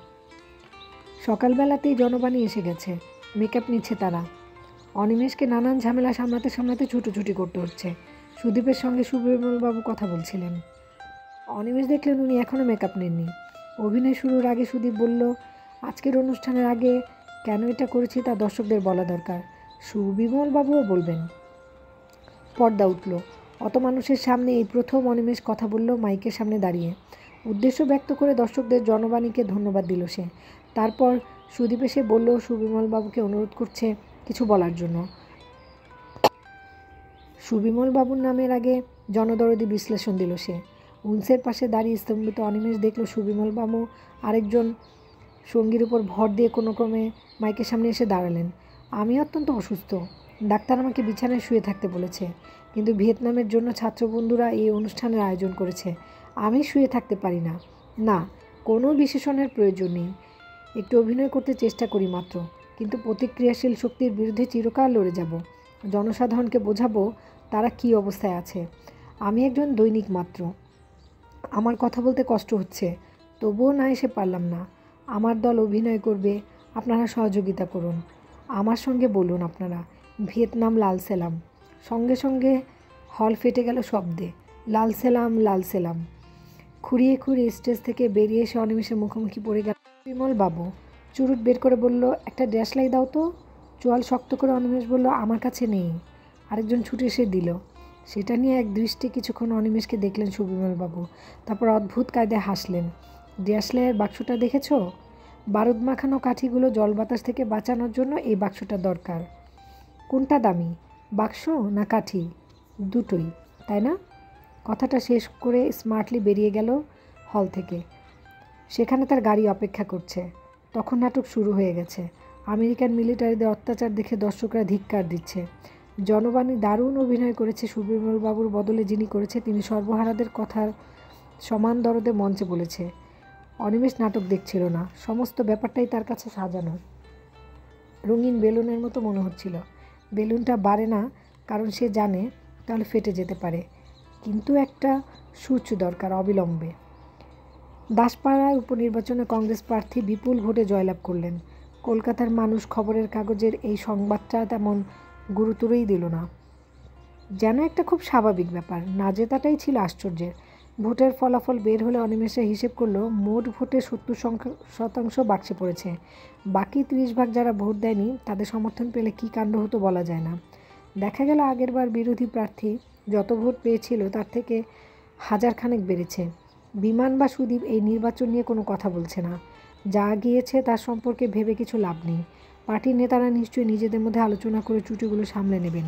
সকালবেলাতেই জনবাণী এসে গেছে। মেকআপ নিচ্ছে তারা। অনিমেষকে নানান ঝামেলা সামলাতে সামলাতে ছুটোছুটি করতে হচ্ছে। সুদীপের সঙ্গে সুবিমলবাবু কথা বলছিলেন। অনিমেষ দেখলেন উনি এখনও মেকআপ নেননি। অভিনয় শুরুর আগে সুদীপ বলল, আজকের অনুষ্ঠানের আগে কেন এটা করেছি তা দর্শকদের বলা দরকার। সুবিমলবাবুও বলবেন। পর্দা উঠল। অত মানুষের সামনে এই প্রথম অনিমেষ কথা বলল মাইকের সামনে দাঁড়িয়ে। উদ্দেশ্য ব্যক্ত করে দর্শকদের জনবাণীকে ধন্যবাদ দিল সে। তারপর সুদীপ এসে বলল সুবিমলবাবুকে অনুরোধ করছে কিছু বলার জন্য। সুবিমলবাবুর নামের আগে জনদরদি বিশ্লেষণ দিল সে। উনসের পাশে দাঁড়িয়ে স্তম্ভিত অনিমেষ দেখল সুবিমলবাবু আরেকজন সঙ্গীর উপর ভর দিয়ে কোনো ক্রমে মাইকের সামনে এসে দাঁড়ালেন। আমি অত্যন্ত অসুস্থ, ডাক্তার আমাকে বিছানায় শুয়ে থাকতে বলেছে, কিন্তু ভিয়েতনামের জন্য ছাত্রবন্ধুরা এই অনুষ্ঠানের আয়োজন করেছে, আমি শুয়ে থাকতে পারি না। না, কোনো বিশেষণের প্রয়োজন নেই, একটু অভিনয় করতে চেষ্টা করি মাত্র, কিন্তু প্রতিক্রিয়াশীল শক্তির বিরুদ্ধে চিরকাল লড়ে যাব। জনসাধারণকে বোঝাবো তারা কী অবস্থায় আছে। আমি একজন দৈনিক মাত্র, আমার কথা বলতে কষ্ট হচ্ছে, তবুও না এসে পারলাম না। আমার দল অভিনয় করবে, আপনারা সহযোগিতা করুন, আমার সঙ্গে বলুন আপনারা ভিয়েতনাম লাল সেলাম। সঙ্গে সঙ্গে হল ফেটে গেল শব্দে, লাল সেলাম লাল সেলাম। খুঁড়িয়ে খুঁড়িয়ে স্টেজ থেকে বেরিয়ে এসে অনিমেষের মুখোমুখি পড়ে গেল বিমল বাবু। চুরুট বের করে বলল, একটা ড্যাশলাই দাও তো। চোয়াল শক্ত করে অনিমেষ বলল, আমার কাছে নেই। আরেকজন ছুটে এসে দিল। সেটা নিয়ে এক দৃষ্টি কিছুক্ষণ অনিমেষকে দেখলেন সুবিমলবাবু, তারপর অদ্ভুত কায়দায় হাসলেন। ড্যাশলাইয়ের বাক্সটা দেখেছ? বারুদ মাখানো কাঠিগুলো জল বাতাস থেকে বাঁচানোর জন্য এই বাক্সটা দরকার। কোনটা দামি, বাক্স না কাঠি? দুটোই, তাই না? কথাটা শেষ করে স্মার্টলি বেরিয়ে গেল হল থেকে। সেখানে তার গাড়ি অপেক্ষা করছে। তখন নাটক শুরু হয়ে গেছে। আমেরিকান মিলিটারিদের অত্যাচার দেখে দর্শকরা ধিক্কার দিচ্ছে। জনবাণী দারুণ অভিনয় করেছে সুবিমলবাবুর বদলে যিনি করেছে তিনি সর্বহারাদের কথার সমান দরদে মঞ্চে বলেছে। অনিমেষ নাটক দেখছিল না, সমস্ত ব্যাপারটাই তার কাছে সাজানো, রঙিন বেলুনের মতো মনে হচ্ছিল। বেলুনটা বাড়ে না, কারণ সে জানে তাহলে ফেটে যেতে পারে, কিন্তু একটা সুচ দরকার অবিলম্বে। দাসপাড়ায় উপনির্বাচনে কংগ্রেস প্রার্থী বিপুল ভোটে জয়লাভ করলেন। কলকাতার মানুষ খবরের কাগজের এই সংবাদটা তেমন গুরুত্বই দিল না, যেন একটা খুব স্বাভাবিক ব্যাপার। না জেতাটাই ছিল আশ্চর্যের। ভোটের ফলাফল বের হলে অনিমেষে হিসেব করল মোট ভোটে 70% বাক্সে পড়েছে। বাকি 30% যারা ভোট দেয়নি তাদের সমর্থন পেলে কী কাণ্ড হতো বলা যায় না। দেখা গেল আগেরবার বিরোধী প্রার্থী যত ভোট পেয়েছিল তার থেকে 1000 খানেক বেড়েছে। বিমান বা সুদীপ এই নির্বাচন নিয়ে কোনো কথা বলছে না। যা গিয়েছে তার সম্পর্কে ভেবে কিছু লাভ নেই। পার্টির নেতারা নিশ্চয়ই নিজেদের মধ্যে আলোচনা করে ত্রুটিগুলো সামলে নেবেন।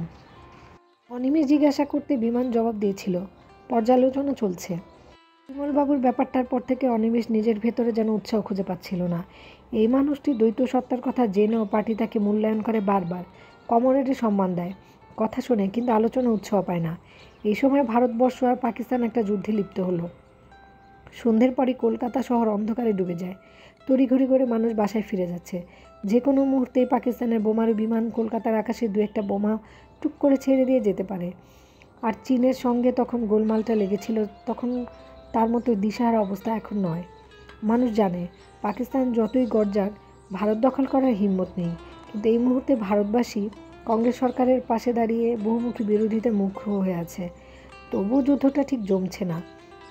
অনিমেষ জিজ্ঞাসা করতে বিমান জবাব দিয়েছিল, পর্যালোচনা চলছে। বিমলবাবুর ব্যাপারটার পর থেকে অনিমেষ নিজের ভেতরে যেন উৎসাহ খুঁজে পাচ্ছিল না। এই মানুষটি দ্বৈত সত্তার কথা জেনেও পার্টি তাকে মূল্যায়ন করে বারবার, কমরেডে সম্মান দেয়, কথা শোনে, কিন্তু আলোচনা উৎসাহ পায় না। এই সময় ভারতবর্ষ আর পাকিস্তান একটা যুদ্ধে লিপ্ত হলো। সন্ধ্যের পরই কলকাতা শহর অন্ধকারে ডুবে যায়। তড়িঘড়ি করে মানুষ বাসায় ফিরে যাচ্ছে। যে কোনো মুহূর্তেই পাকিস্তানের বোমারু বিমান কলকাতার আকাশে 2-1টা বোমা টুক করে ছেড়ে দিয়ে যেতে পারে। আর চীনের সঙ্গে তখন গোলমালটা লেগেছিল, তখন তার মতো দিশাহারা অবস্থা এখন নয়। মানুষ জানে পাকিস্তান যতই গর্জাক, ভারত দখল করার হিম্মত নেই। কিন্তু এই মুহূর্তে ভারতবাসী কংগ্রেস সরকারের পাশে দাঁড়িয়ে বহুমুখী বিরোধিতা মুগ্ধ হয়ে আছে। তবুও যুদ্ধটা ঠিক জমছে না।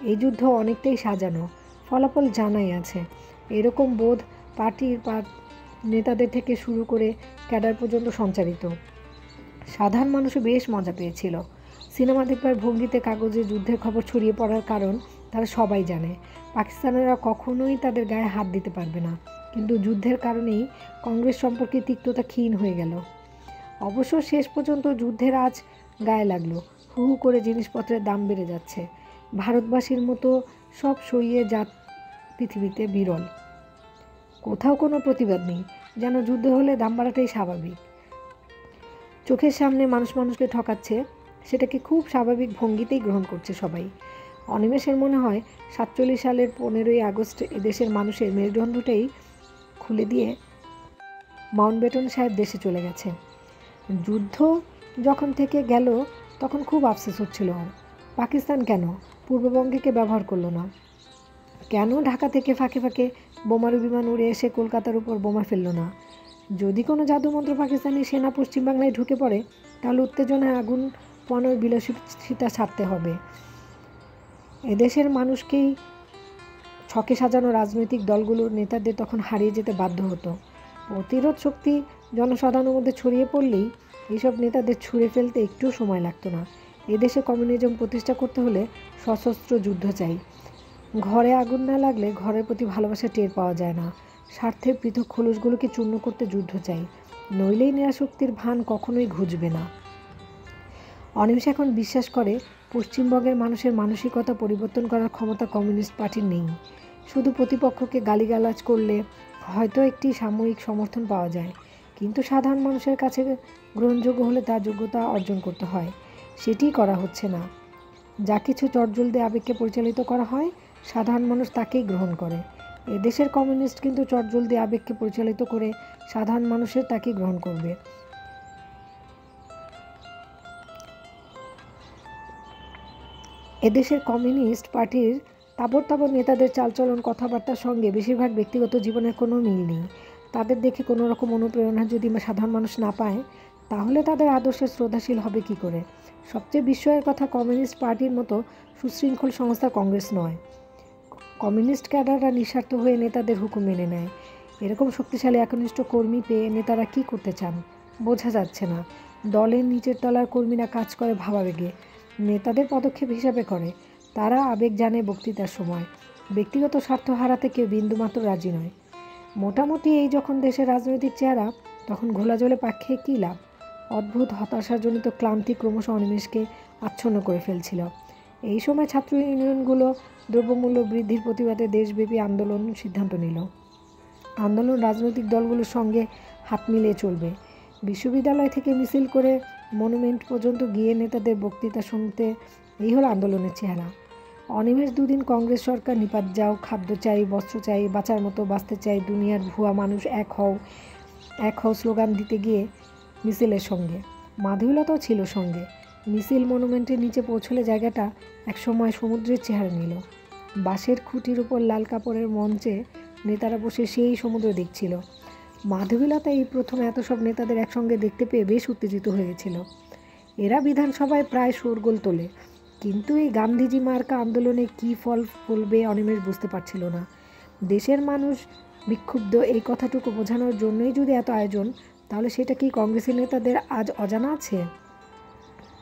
এই যুদ্ধ অনেকটাই সাজানো, ফলাফল জানাই আছে। এরকম বোধ পার্টির নেতাদের থেকে শুরু করে ক্যাডার পর্যন্ত সঞ্চারিত। সাধারণ মানুষও বেশ মজা পেয়েছিল। সিনেমা দেখবার ভঙ্গিতে কাগজে যুদ্ধের খবর ছড়িয়ে পড়ার কারণ তারা সবাই জানে পাকিস্তানিরা কখনোই তাদের গায়ে হাত দিতে পারবে না। কিন্তু যুদ্ধের কারণেই কংগ্রেস সম্পর্কে তিক্ততা ক্ষীণ হয়ে গেল। অবশ্য শেষ পর্যন্ত যুদ্ধের আজ গায়ে লাগলো। হু হু করে জিনিসপত্রের দাম বেড়ে যাচ্ছে। ভারতবাসীর মতো সব সইয়ে জাত পৃথিবীতে বিরল। কোথাও কোনো প্রতিবাদ নেই, যেন যুদ্ধ হলে দাম বাড়াটাই স্বাভাবিক। চোখের সামনে মানুষ মানুষকে ঠকাচ্ছে, সেটাকে খুব স্বাভাবিক ভঙ্গিতেই গ্রহণ করছে সবাই। অনিমেষের মনে হয় 47 সালের 15ই আগস্ট এদেশের মানুষের মেরুদণ্ডটাই খুলে দিয়ে মাউন্টব্যাটেন সাহেব দেশে চলে গেছে। যুদ্ধ যখন থেকে গেল তখন খুব আফসোস হচ্ছিল। পাকিস্তান কেন পূর্ববঙ্গকে ব্যবহার করলো না? কেন ঢাকা থেকে ফাঁকে ফাঁকে বোমারু বিমান উড়ে এসে কলকাতার উপর বোমা ফেলল না? যদি কোনো জাদুমন্ত্র পাকিস্তানি সেনা পশ্চিমবাংলায় ঢুকে পড়ে, তাহলে উত্তেজনায় আগুন পোয়ানোর বিলাসিতা ছাড়তে হবে। এদেশের মানুষকেই ছকে সাজানো রাজনৈতিক দলগুলোর নেতাদের তখন হারিয়ে যেতে বাধ্য হতো। প্রতিরোধ শক্তি জনসাধারণের মধ্যে ছড়িয়ে পড়লেই এইসব নেতাদের ছুঁড়ে ফেলতে একটু সময় লাগতো না। এদেশে কমিউনিজম প্রতিষ্ঠা করতে হলে সশস্ত্র যুদ্ধ চাই। ঘরে আগুন না লাগলে ঘরের প্রতি ভালোবাসা টের পাওয়া যায় না। স্বার্থের পৃথক খোলসগুলোকে চূর্ণ করতে যুদ্ধ চাই, নইলেই নিরাশক্তির ভান কখনোই ঘুচবে না। অনিমেষ এখন বিশ্বাস করে পশ্চিমবঙ্গের মানুষের মানসিকতা পরিবর্তন করার ক্ষমতা কমিউনিস্ট পার্টির নেই। শুধু প্রতিপক্ষকে গালিগালাজ করলে হয়তো একটি সাময়িক সমর্থন পাওয়া যায়, কিন্তু সাধারণ মানুষের কাছে গ্রহণযোগ্য হলে তার যোগ্যতা অর্জন করতে হয়। সেটিই করা হচ্ছে না। যা কিছু চটজলদি আবেগকে পরিচালিত করা হয়, সাধারণ মানুষ তাকেই গ্রহণ করে। এদেশের কমিউনিস্ট কিন্তু চটজলদি আবেগকে পরিচালিত করে সাধারণ মানুষের তাকেই গ্রহণ করবে। এদেশের কমিউনিস্ট পার্টির তাবড় নেতাদের চালচলন কথাবার্তার সঙ্গে বেশিরভাগ ব্যক্তিগত জীবনের কোনো মিল নেই। তাদের দেখে কোনো রকম অনুপ্রেরণা যদি সাধারণ মানুষ না পায়, তাহলে তাদের আদর্শের শ্রদ্ধাশীল হবে কি করে? সবচেয়ে বিস্ময়ের কথা, কমিউনিস্ট পার্টির মতো সুশৃঙ্খল সংস্থা কংগ্রেস নয়। কমিউনিস্ট ক্যাডাররা নিঃস্বার্থ হয়ে নেতাদের হুকুম মেনে নেয়। এরকম শক্তিশালী একনিষ্ঠ কর্মী পেয়ে নেতারা কী করতে চান বোঝা যাচ্ছে না। দলের নিচের তলার কর্মীরা কাজ করে ভাবাবেগে, নেতাদের পদক্ষেপ হিসাবে করে। তারা আবেগ জানে বক্তৃতার সময়, ব্যক্তিগত স্বার্থ হারাতে কেউ বিন্দুমাত্র রাজি নয়। মোটামুটি এই যখন দেশের রাজনৈতিক চেহারা, তখন ঘোলা জলে পাক খেয়ে কী লাভ? অদ্ভুত হতাশাজনিত ক্লান্তি ক্রমশ অনিমেষকে আচ্ছন্ন করে ফেলছিল। এই সময় ছাত্র ইউনিয়নগুলো দ্রব্যমূল্য বৃদ্ধির প্রতিবাদে দেশব্যাপী আন্দোলন সিদ্ধান্ত নিল। আন্দোলন রাজনৈতিক দলগুলোর সঙ্গে হাত মিলিয়ে চলবে। বিশ্ববিদ্যালয় থেকে মিছিল করে মনুমেন্ট পর্যন্ত গিয়ে নেতাদের বক্তৃতা শুনতে, এই হলো আন্দোলনের চেহারা। অনিমেষ দুদিন কংগ্রেস সরকার নিপাত যাও, খাদ্য চাই, বস্ত্র চাই, বাঁচার মতো বাঁচতে চাই, দুনিয়ার ভুয়া মানুষ এক হও স্লোগান দিতে গিয়ে মিছিলের সঙ্গে মাধবীলতাও ছিল সঙ্গে। মিছিল মনুমেন্টের নিচে পৌঁছলে জায়গাটা একসময় সমুদ্রের চেহারা নিল। বাঁশের খুঁটির উপর লাল কাপড়ের মঞ্চে নেতারা বসে সেই সমুদ্র দেখছিল। মাধবীলতা এই প্রথম এত সব নেতাদের একসঙ্গে দেখতে পেয়ে বেশ উত্তেজিত হয়েছিল। এরা বিধানসভায় প্রায় শোরগোল তোলে, কিন্তু এই গান্ধীজি মার্কা আন্দোলনে কী ফল ফলবে অনিমেষ বুঝতে পারছিল না। দেশের মানুষ বিক্ষুব্ধ এই কথাটুকু বোঝানোর জন্যই যদি এত আয়োজন, তাহলে সেটা কি কংগ্রেসের নেতাদের আজ অজানা আছে?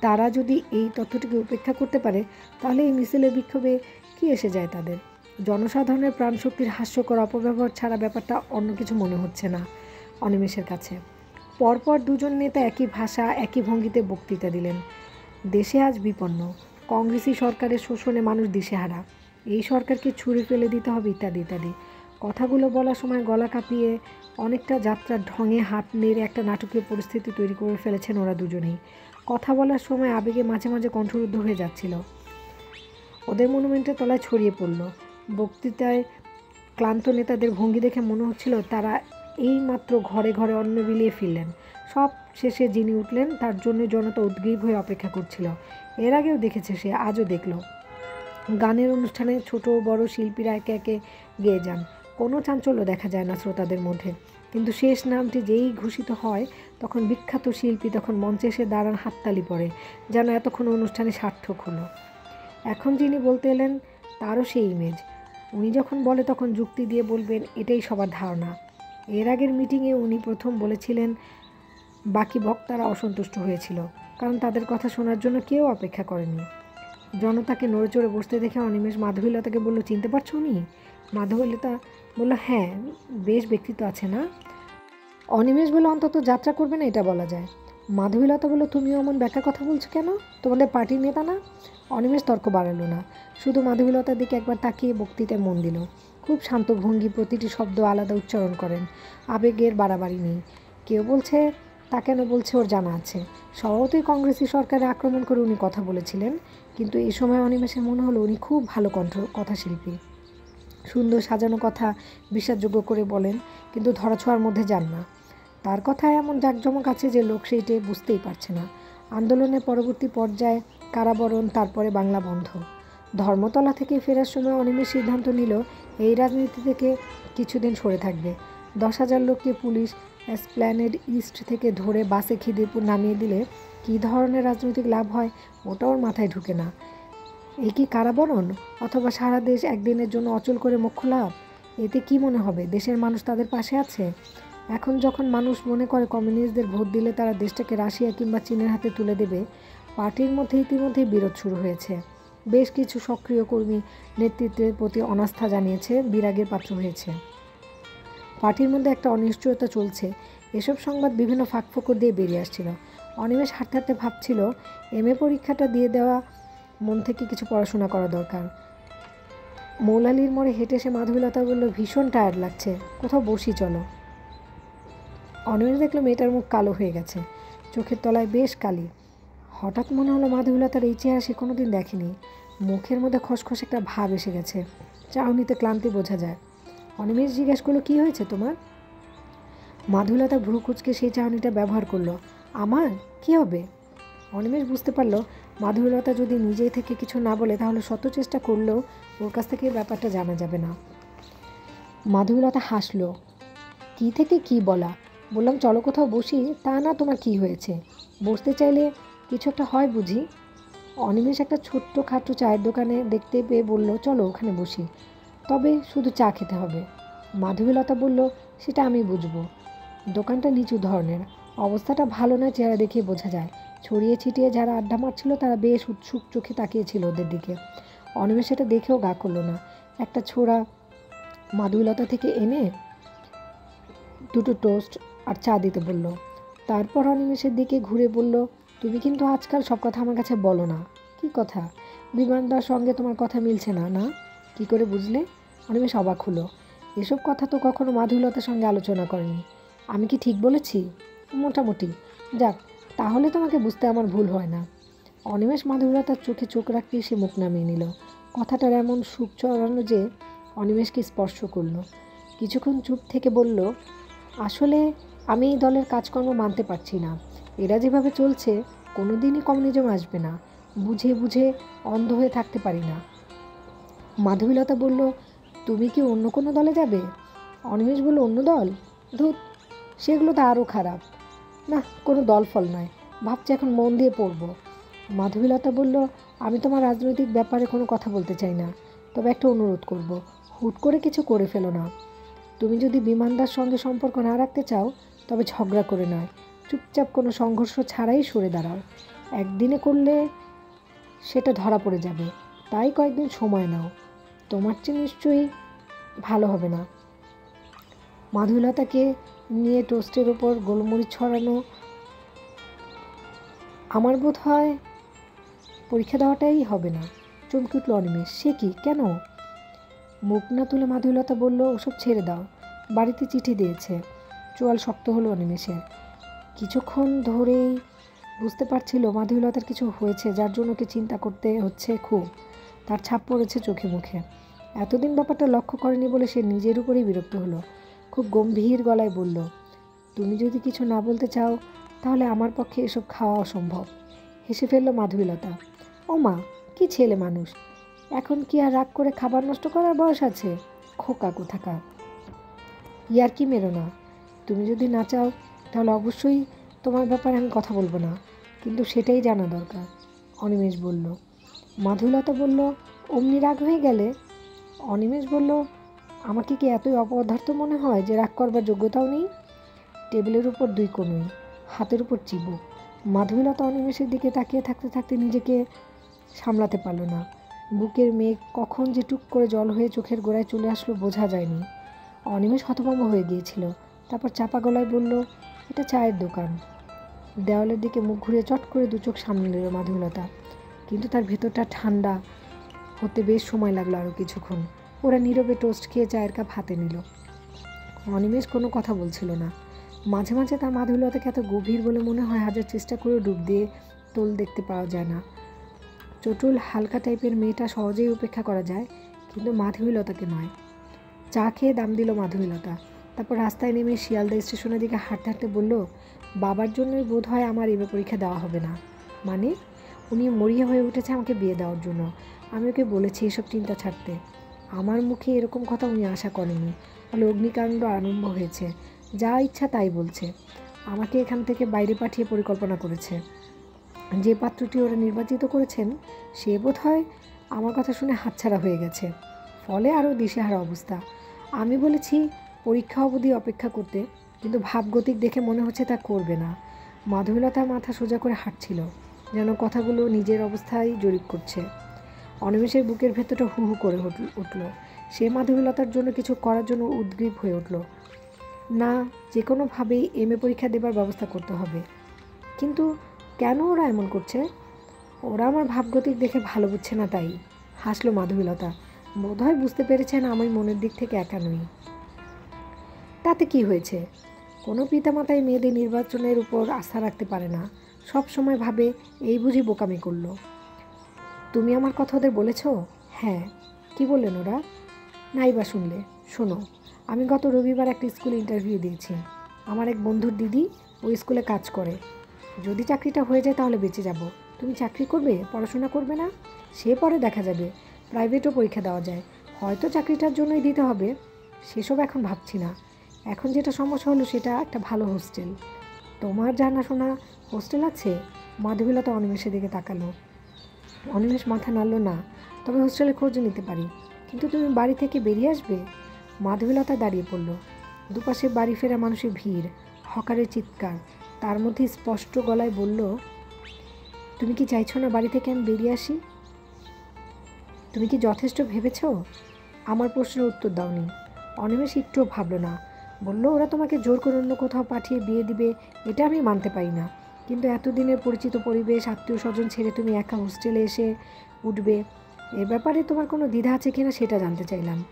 তারা যদি এই তথ্যটিকে উপেক্ষা করতে পারে, তাহলে এই মিছিলের বিক্ষোভে কি এসে যায় তাদের? জনসাধারণের প্রাণশক্তির হাস্যকর অপব্যবহার ছাড়া ব্যাপারটা অন্য কিছু মনে হচ্ছে না অনিমেষের কাছে। পরপর দুজন নেতা একই ভাষা একই ভঙ্গিতে বক্তৃতা দিলেন। দেশে আজ বিপন্ন, কংগ্রেসি সরকারের শোষণে মানুষ দিশেহারা, এই সরকারকে ছুঁড়ে ফেলে দিতে হবে ইত্যাদি ইত্যাদি। কথাগুলো বলার সময় গলা কাঁপিয়ে অনেকটা যাত্রার ঢঙে হাত নেড়ে একটা নাটকীয় পরিস্থিতি তৈরি করে ফেলেছেন ওরা দুজনেই। কথা বলার সময় আবেগে মাঝে মাঝে কণ্ঠরুদ্ধ হয়ে যাচ্ছিল। ওদের মনুমেন্টের তলায় ছড়িয়ে পড়ল। বক্তৃতায় ক্লান্ত নেতাদের ভঙ্গি দেখে মনে হচ্ছিল তারা এই মাত্র ঘরে ঘরে অন্ন বিলিয়ে ফিরলেন। সব শেষে যিনি উঠলেন তার জন্য জনতা উদ্গ্রীব হয়ে অপেক্ষা করছিল। এর আগেও দেখেছে সে, আজও দেখল। গানের অনুষ্ঠানে ছোট বড় শিল্পীরা একে একে গেয়ে যান, কোনো চাঞ্চল্য দেখা যায় না শ্রোতাদের মধ্যে। কিন্তু শেষ নামটি যেই ঘোষিত হয়, তখন বিখ্যাত শিল্পী তখন মঞ্চে এসে দাঁড়ান, হাততালি পড়ে, যেন এতক্ষণ অনুষ্ঠানে সার্থক হলো। এখন যিনি বলতে এলেন তারও সেই ইমেজ। উনি যখন বলে তখন যুক্তি দিয়ে বলবেন, এটাই সবার ধারণা। এর আগের মিটিংয়ে উনি প্রথম বলেছিলেন, বাকি বক্তারা অসন্তুষ্ট হয়েছিল, কারণ তাদের কথা শোনার জন্য কেউ অপেক্ষা করেনি। জনতাকে নড়ে চড়ে বসতে দেখে অনিমেষ মাধবীলতাকে বলল, চিনতে পারছো উনি? মাধবীলতা বলল, হ্যাঁ, বেশ ব্যক্তিত্ব আছে না? অনিমেষ বলে, অন্তত যাত্রা করবে না এটা বলা যায়। মাধবীলতা বলল, তুমিও এমন ব্যাখ্যার কথা বলছো কেন? তোমাদের পার্টির নেতা না? অনিমেষ তর্ক বাড়ালো না, শুধু মাধবীলতার দিকে একবার তাকিয়ে বক্তৃতায় মন দিল। খুব শান্ত ভঙ্গি, প্রতিটি শব্দ আলাদা উচ্চারণ করেন, আবেগের বাড়াবাড়ি নেই। কেউ বলছে তা কেন বলছে ওর জানা আছে। স্বভাবতই কংগ্রেসি সরকারে আক্রমণ করে উনি কথা বলেছিলেন, কিন্তু এই সময় অনিমেষের মনে হলো উনি খুব ভালো কথাশিল্পী। সুন্দর সাজানো কথা বিশ্বাসযোগ্য করে বলেন, কিন্তু ধরাছোঁয়ার মধ্যে যান না। তার কথায় এমন জাঁকজমক আছে যে লোক সেইটে বুঝতেই পারছে না। আন্দোলনের পরবর্তী পর্যায়ে কারাবরণ, তারপরে বাংলা বন্ধ। ধর্মতলা থেকে ফেরার সময় অনিমেষ সিদ্ধান্ত নিল এই রাজনীতি থেকে কিছুদিন সরে থাকবে। 10,000 লোককে পুলিশ এসপ্ল্যানেড ইস্ট থেকে ধরে বাসে খিদিরপুর নামিয়ে দিলে কী ধরনের রাজনৈতিক লাভ হয় ওটা ওর মাথায় ঢুকে না। এই কি কারাবরণ, অথবা সারা দেশ একদিনের জন্য অচল করে মোক্ষ লাভ? এতে কি মনে হবে দেশের মানুষ তাদের পাশে আছে? এখন যখন মানুষ মনে করে কমিউনিস্টদের ভোট দিলে তারা দেশটাকে রাশিয়া কিংবা চীনের হাতে তুলে দেবে, পার্টির মধ্যে ইতিমধ্যেই বিরোধ শুরু হয়েছে। বেশ কিছু সক্রিয় কর্মী নেতৃত্বের প্রতি অনাস্থা জানিয়েছে, বিরাগের পাত্র হয়েছে। পার্টির মধ্যে একটা অনিশ্চয়তা চলছে। এসব সংবাদ বিভিন্ন ফাঁকফোকর দিয়ে বেরিয়ে আসছিল। অনিমেষ হাঁটতে হাঁটতে ভাবছিল, MA পরীক্ষাটা দিয়ে দেওয়া, মন থেকে কিছু পড়াশোনা করা দরকার। মৌলালির মোড়ে হেঁটে এসে মাধবীলতা বলল, ভীষণ টায়ার্ড লাগছে, কোথাও বসি চলো। অনিমেষ দেখলো মেয়েটার মুখ কালো হয়ে গেছে, চোখের তলায় বেশ কালি। হঠাৎ মনে হলো মাধবীলতার এই চেহারা সে কোনোদিন দেখেনি। মুখের মধ্যে খসখস একটা ভাব এসে গেছে, চাহনিতে ক্লান্তি বোঝা যায়। অনিমেষ জিজ্ঞেস করলো, কী হয়েছে তোমার? মাধবীলতা ভ্রু কুঁচকে সেই চাহনিটা ব্যবহার করলো। আমার কী হবে? অনিমেষ বুঝতে পারলো মাধবীলতা যদি নিজেই থেকে কিছু না বলে তাহলে শত চেষ্টা করলেও ওর কাছ থেকে ব্যাপারটা জানা যাবে না। মাধবীলতা হাসলো। কী থেকে কী বলা? বললাম চলো কোথাও বসি, তা না তোমার কি হয়েছে? বসতে চাইলে কিছু একটা হয় বুঝি? অনিমেষ একটা ছোট্ট খাটো চায়ের দোকানে দেখতে পেয়ে বলল, চলো ওখানে বসি, তবে শুধু চা খেতে হবে। মাধবীলতা বলল, সেটা আমি বুঝবো। দোকানটা নিচু ধরনের, অবস্থাটা ভালো নয়, চেহারা দেখে বোঝা যায়। ছড়িয়ে ছিটিয়ে যারা আড্ডা মারছিল তারা বেশ উৎসুক চোখে তাকিয়েছিল ওদের দিকে। অনিমেষ সেটা দেখেও গা করলো না। একটা ছোড়া মাধবীলতা থেকে এনে দুটো টোস্ট আর চা দিতে বলল। তারপর অনিমেষের দিকে ঘুরে বলল, তুমি কিন্তু আজকাল সব কথা আমার কাছে বলো না। কি কথা? বিমানদার সঙ্গে তোমার কথা মিলছে না না? কি করে বুঝলে? অনিমেষ অবাক হলো। এসব কথা তো কখনো মাধবীলতার সঙ্গে আলোচনা করেনি। আমি কি ঠিক বলেছি? মোটামুটি। যাক, তাহলে তোমাকে বুঝতে আমার ভুল হয় না। অনিমেষ মাধবীলতার চোখে চোখ রাখতেই সে মুখ নামিয়ে নিল। কথাটার এমন সুখ চড়ানো যে অনিমেষকে স্পর্শ করল। কিছুক্ষণ চুপ থেকে বলল, আসলে আমি এই দলের কাজকর্ম মানতে পারছি না। এরা যেভাবে চলছে কোনো দিনই কমিউনিজম আসবে না। বুঝে বুঝে অন্ধ হয়ে থাকতে পারি না। মাধবীলতা বলল, তুমি কি অন্য কোনো দলে যাবে? অনিমেষ বলল, অন্য দল? ধুত, সেগুলো তো আরও খারাপ। না, কোনো দল ফল নয়, ভাবছি এখন মন দিয়ে পড়ব। মাধবীলতা বলল, আমি তোমার রাজনৈতিক ব্যাপারে কোনো কথা বলতে চাই না, তবে একটা অনুরোধ করব, হুট করে কিছু করে ফেলো না। তুমি যদি বিমানদার সঙ্গে সম্পর্ক না রাখতে চাও তবে ঝগড়া করে নয়, চুপচাপ কোনো সংঘর্ষ ছাড়াই সরে দাঁড়াও। একদিনে করলে সেটা ধরা পড়ে যাবে, তাই কয়েকদিন সময় নাও। তোমার চেয়ে নিশ্চয়ই ভালো হবে না। মাধবীলতাকে নিয়ে টোস্টের ওপর গোলমরিচ ছড়ানো। আমার বোধ হয় পরীক্ষা দেওয়াটাই হবে না। চমকে উঠল অনিমেষ। সে কি, কেন? মুখ না তুলে মাধবীলতা বলল, ওসব ছেড়ে দাও, বাড়িতে চিঠি দিয়েছে। চোয়াল শক্ত হলো অনিমেষের। কিছুক্ষণ ধরেই বুঝতে পারছিল মাধবীলতার কিছু হয়েছে যার জন্য ওকে চিন্তা করতে হচ্ছে খুব। তার ছাপ পড়েছে চোখে মুখে। এতদিন ব্যাপারটা লক্ষ্য করেনি বলে সে নিজের উপরেই বিরক্ত হলো। খুব গম্ভীর গলায় বলল, তুমি যদি কিছু না বলতে চাও তাহলে আমার পক্ষে এসব খাওয়া অসম্ভব। হেসে ফেলল মাধবীলতা। ও মা, কি ছেলে মানুষ! এখন কি আর রাগ করে খাবার নষ্ট করার বয়স আছে? খোকা কোথাকার! ইয়ার কি মেরো না। তুমি যদি না চাও তাহলে অবশ্যই তোমার ব্যাপারে আমি কথা বলবো না, কিন্তু সেটাই জানা দরকার। অনিমেষ বলল। মাধবীলতা বলল, অমনি রাগ হয়ে গেলে? অনিমেষ বলল, আমাকে কি এতই অপদার্থ মনে হয় যে রাগ করবার যোগ্যতাও নেই? টেবিলের উপর 2 কনুই, হাতের উপর চিবুক। মাধবীলতা অনিমেষের দিকে তাকিয়ে থাকতে থাকতে নিজেকে সামলাতে পারল না। বুকের মেঘ কখন যে টুক করে জল হয়ে চোখের গোড়ায় চলে আসলো বোঝা যায়নি। অনিমেষ হতভম্ব হয়ে গিয়েছিল। তারপর চাপা গলায় বলল, এটা চায়ের দোকান। দেওয়ালের দিকে মুখ ঘুরিয়ে চট করে 2 চোখ সামনে নিল মাধবীলতা। কিন্তু তার ভেতরটা ঠান্ডা হতে বেশ সময় লাগলো আরও কিছুক্ষণ। ওরা নীরবে টোস্ট খেয়ে চায়ের কাপ হাতে নিল। অনিমেষ কোনো কথা বলছিল না। মাঝে মাঝে তার মাধবীলতাকে এত গভীর বলে মনে হয় হাজার চেষ্টা করেও ডুব দিয়ে তোল দেখতে পাওয়া যায় না। চটুল হালকা টাইপের মেয়েটা সহজেই উপেক্ষা করা যায়, কিন্তু মাধবীলতাকে নয়। চা খেয়ে দাম দিল মাধবীলতা। তারপর রাস্তায় নেমে শিয়ালদা স্টেশনের দিকে হাঁটতে হাঁটতে বলল, বাবার জন্যই বোধ হয় আমার এবার পরীক্ষা দেওয়া হবে না। মানে? উনি মরিয়া হয়ে উঠেছে আমাকে বিয়ে দেওয়ার জন্য। আমি ওকে বলেছি এসব চিন্তা ছাড়তে। আমার মুখে এরকম কথা উনি আশা করেনি। বলে অগ্নিকাণ্ড আরম্ভ হয়েছে, যা ইচ্ছা তাই বলছে। আমাকে এখান থেকে বাইরে পাঠিয়ে পরিকল্পনা করেছে। যে পাত্রটি ওরা নির্বাচিত করেছেন সে বোধ হয় আমার কথা শুনে হাতছাড়া হয়ে গেছে, ফলে আরও দিশেহারা অবস্থা। আমি বলেছি পরীক্ষা অবধি অপেক্ষা করতে, কিন্তু ভাবগতিক দেখে মনে হচ্ছে তা করবে না। মাধবীলতার মাথা সোজা করে হাঁটছিল। যেন কথাগুলো নিজের অবস্থায় জরিপ করছে। অনিমেষের বুকের ভেতরটা হু হু করে উঠল। সে মাধবীলতার জন্য কিছু করার জন্য উদ্গ্রীব হয়ে উঠল। না, যে কোনোভাবেই এমএ পরীক্ষা দেবার ব্যবস্থা করতে হবে। কিন্তু কেন ওরা এমন করছে? ওরা আমার ভাবগতিক দেখে ভালো বুঝছে না তাই। হাসলো মাধবীলতা। বোধহয় বুঝতে পেরেছেন আমি মনের দিক থেকে একা নই। তাতে কি হয়েছে? কোনো পিতামাতাই মেয়েদের নির্বাচনের উপর আস্থা রাখতে পারে না। সব সময় ভাবে এই বুঝি বোকামি করলো। তুমি আমার কথা ওদের বলেছ? হ্যাঁ। কি বললেন ওরা? নাই বা শুনলে। শোনো, আমি গত রবিবার একটা স্কুলে ইন্টারভিউ দিয়েছি। আমার এক বন্ধুর দিদি ওই স্কুলে কাজ করে। যদি চাকরিটা হয়ে যায় তাহলে বেঁচে যাব। তুমি চাকরি করবে, পড়াশোনা করবে না? সে পরে দেখা যাবে। প্রাইভেটও পরীক্ষা দেওয়া যায়। হয়তো চাকরিটার জন্যই দিতে হবে, সেসব এখন ভাবছি না। এখন যেটা সমস্যা হলো সেটা একটা ভালো হোস্টেল। তোমার জানাশোনা হোস্টেল আছে? মাধবীলতা অনিমেষের দিকে তাকালো। অনিমেষ মাথা নাড়ল না। তবে হোস্টেলে খোঁজ নিতে পারি। কিন্তু তুমি বাড়ি থেকে বেরিয়ে আসবে? মাধবীলতা দাঁড়িয়ে পড়ল। দুপাশে বাড়ি ফেরা মানুষের ভিড়, হকারের চিৎকার। তার মধ্যে স্পষ্ট গলায় বলল, তুমি কি চাইছো না বাড়ি থেকে আমি বেরিয়ে আসি? তুমি কি যথেষ্ট ভেবেছ? আমার প্রশ্নের উত্তর দাওনি। অনিমেষ একটুও ভাবল না। বলল, ওরা তোমাকে জোর করে অন্য কোথাও পাঠিয়ে বিয়ে দিবে এটা আমি মানতে পারি না। কিন্তু এতদিনের পরিচিত পরিবেশ, আত্মীয় স্বজন ছেড়ে তুমি একা হোস্টেলে এসে উঠবে, এ ব্যাপারে তোমার কোনো দ্বিধা আছে কিনা সেটা জানতে চাইলাম।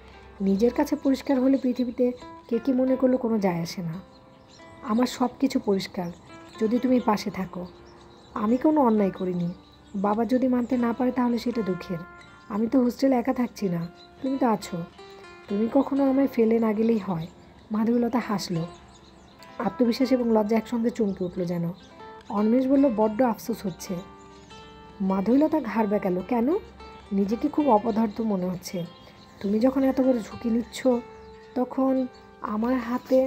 নিজের কাছে পরিষ্কার হলে পৃথিবীতে কে কী মনে করলো কোনো যায় আসে না। আমার সব কিছু পরিষ্কার, যদি তুমি পাশে থাকো। আমি কোনো অন্যায় করিনি। বাবা যদি মানতে না পারে তাহলে সেটা দুঃখের। আমি তো হোস্টেলে একা থাকছি না, তুমি তো আছো। তুমি কখনো আমায় ফেলে না গেলেই হয়। মাধবীলতা হাসলো। আত্মবিশ্বাস এবং লজ্জা একসঙ্গে চমকে উঠল যেন। অনিমেষ বলল, বড্ড আফসোস হচ্ছে। মাধবীলতা ঘাড় বেঁকাল। কেন? নিজেকে খুব অপদার্থ মনে হচ্ছে। তুমি যখন এত বড় ঝুঁকি নিচ্ছ তখন আমার হাতে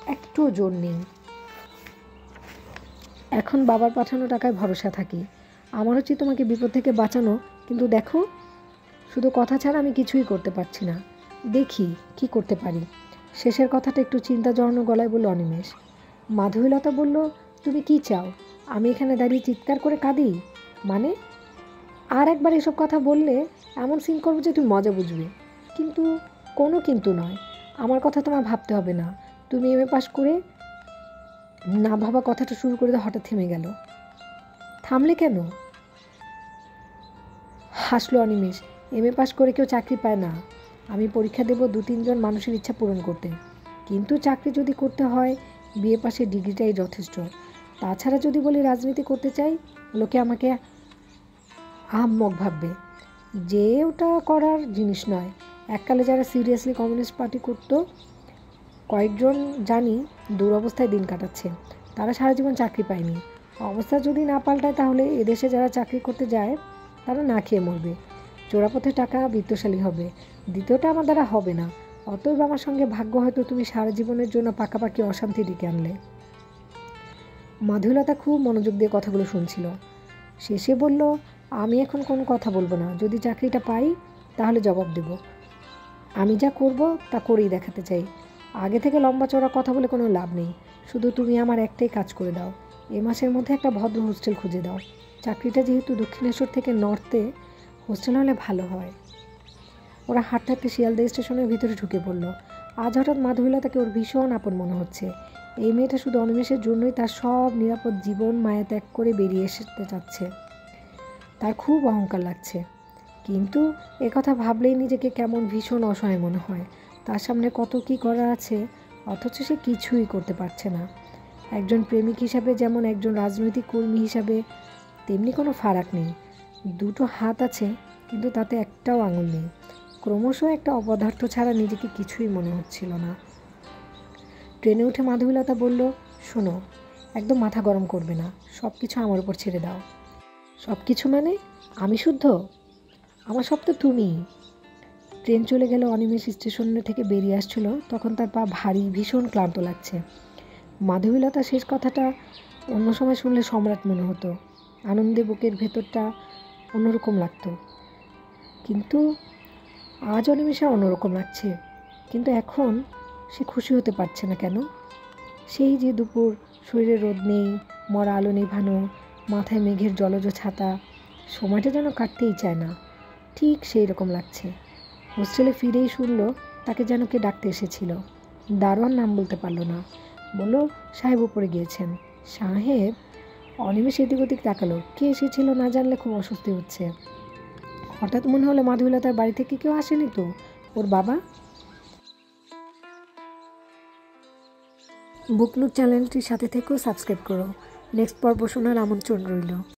একটুও জোর নেই। এখন বাবার পাঠানো টাকায় ভরসা থাকি। আমার হচ্ছে তোমাকে বিপদ থেকে বাঁচানো, কিন্তু দেখো, শুধু কথা ছাড়া আমি কিছুই করতে পারছি না। দেখি কি করতে পারি। শেষের কথাটা একটু চিন্তা জড়ানো গলায় বলল অনিমেষ। মাধবীলতা বলল, তুমি কি চাও? আমি এখানে দাঁড়িয়ে চিৎকার করে কাঁদি? মানে? আর একবার এসব কথা বললে এমন সিন করবো যে তুমি মজা বুঝবে। কিন্তু কোনো কিন্তু নয়। আমার কথা তোমার ভাবতে হবে না। তুমি এমএ পাস করে না ভাবা কথাটা শুরু করে দিয়ে হঠাৎ থেমে গেল। থামলে কেন? হাসলো অনিমেষ। এমএ পাস করে কেউ চাকরি পায় না। আমি পরীক্ষা দেব 2-3 জন মানুষের ইচ্ছা পূরণ করতে। কিন্তু চাকরি যদি করতে হয় বিএ পাশের ডিগ্রিটাই যথেষ্ট। তাছাড়া যদি বলি রাজনীতি করতে চাই, লোকে আমাকে আহাম্মক ভাববে, যে ওটা করার জিনিস নয়। এককালে যারা সিরিয়াসলি কমিউনিস্ট পার্টি করতো কয়েকজন জানি দুরবস্থায় দিন কাটাচ্ছে। তারা সারা জীবন চাকরি পায়নি। অবস্থা যদি না পাল্টায় তাহলে এদেশে যারা চাকরি করতে যায় তারা না খেয়ে মরবে। চোরাপথে টাকা বিত্তশালী হবে। দ্বিতীয়টা আমার দ্বারা হবে না। অতএব আমার সঙ্গে ভাগ্য হয়তো তুমি সারা জীবনের জন্য পাকাপাকি অশান্তি ডেকে আনলে। মাধবীলতা খুব মনোযোগ দিয়ে কথাগুলো শুনছিল। শেষে বলল, আমি এখন কোনো কথা বলবো না। যদি চাকরিটা পাই তাহলে জবাব দেব। আমি যা করব তা করেই দেখাতে চাই। আগে থেকে লম্বা চড়া কথা বলে কোনো লাভ নেই। শুধু তুমি আমার একটাই কাজ করে দাও। এ মাসের মধ্যে একটা ভদ্র হোস্টেল খুঁজে দাও। চাকরিটা যেহেতু দক্ষিণেশ্বর থেকে নর্থে, হোস্টেল হলে ভালো হয়। ওরা হাঁটতে হাঁটতে শিয়ালদা স্টেশনের ভিতরে ঢুকে পড়ল। আজ হঠাৎ মাধবীলতাকে ওর ভীষণ আপন মনে হচ্ছে। এই মেয়েটা শুধু অনিমেষের জন্যই তার সব নিরাপদ জীবন মায়া ত্যাগ করে বেরিয়ে আসতে চাচ্ছে। তার খুব অহংকার লাগছে। কিন্তু একথা ভাবলেই নিজেকে কেমন ভীষণ অসহায় মনে হয়। তার সামনে কত কী করার আছে, অথচ সে কিছুই করতে পারছে না। একজন প্রেমিক হিসাবে যেমন একজন রাজনৈতিক কর্মী হিসাবে তেমনি কোনো ফারাক নেই। দুটো হাত আছে কিন্তু তাতে একটাও আঙুল নেই। ক্রমশ একটা অপদার্থ ছাড়া নিজেকে কিছুই মনে হচ্ছিল না। ট্রেনে উঠে মাধবীলতা বলল, শোনো, একদম মাথা গরম করবে না। সব কিছু আমার উপর ছেড়ে দাও। সব কিছু মানে? আমি শুদ্ধ? আমার সব তো তুমি। ট্রেন চলে গেল। অনিমেষ স্টেশন থেকে বেরিয়ে আসছিল তখন তার পা ভারী, ভীষণ ক্লান্ত লাগছে। মাধবীলতা শেষ কথাটা অন্য সময় শুনলে সম্রাট মনে হতো। আনন্দে বুকের ভেতরটা অন্যরকম লাগতো। কিন্তু আজ অনিমেষের অন্যরকম লাগছে। কিন্তু এখন সে খুশি হতে পারছে না কেন? সেই যে দুপুর, শরীরে রোদ নেই, মরা আলো নেভানো, মাথায় মেঘের জলজ ছাতা, সময়টা যেন কাটতেই চায় না। ঠিক সেই রকম লাগছে। হোস্টেলে ফিরেই শুনল তাকে যেন কে ডাকতে এসেছিল। দারোয়ান নাম বলতে পারল না, বলল সাহেব উপরে গিয়েছেন। সাহেব? অনিমেষ এদিক ওদিক তাকালো, কে এসেছিল না জানলে খুব অস্বস্তি হচ্ছে। হঠাৎ মনে হলো মাধবীলতার বাড়ি থেকে কেউ আসেনি তো, ওর বাবা। বুকনুট চ্যানেলটির সাথে থেকেও সাবস্ক্রাইব করো। নেক্সট পর্ব শোনার আমন্ত্রণ রইল।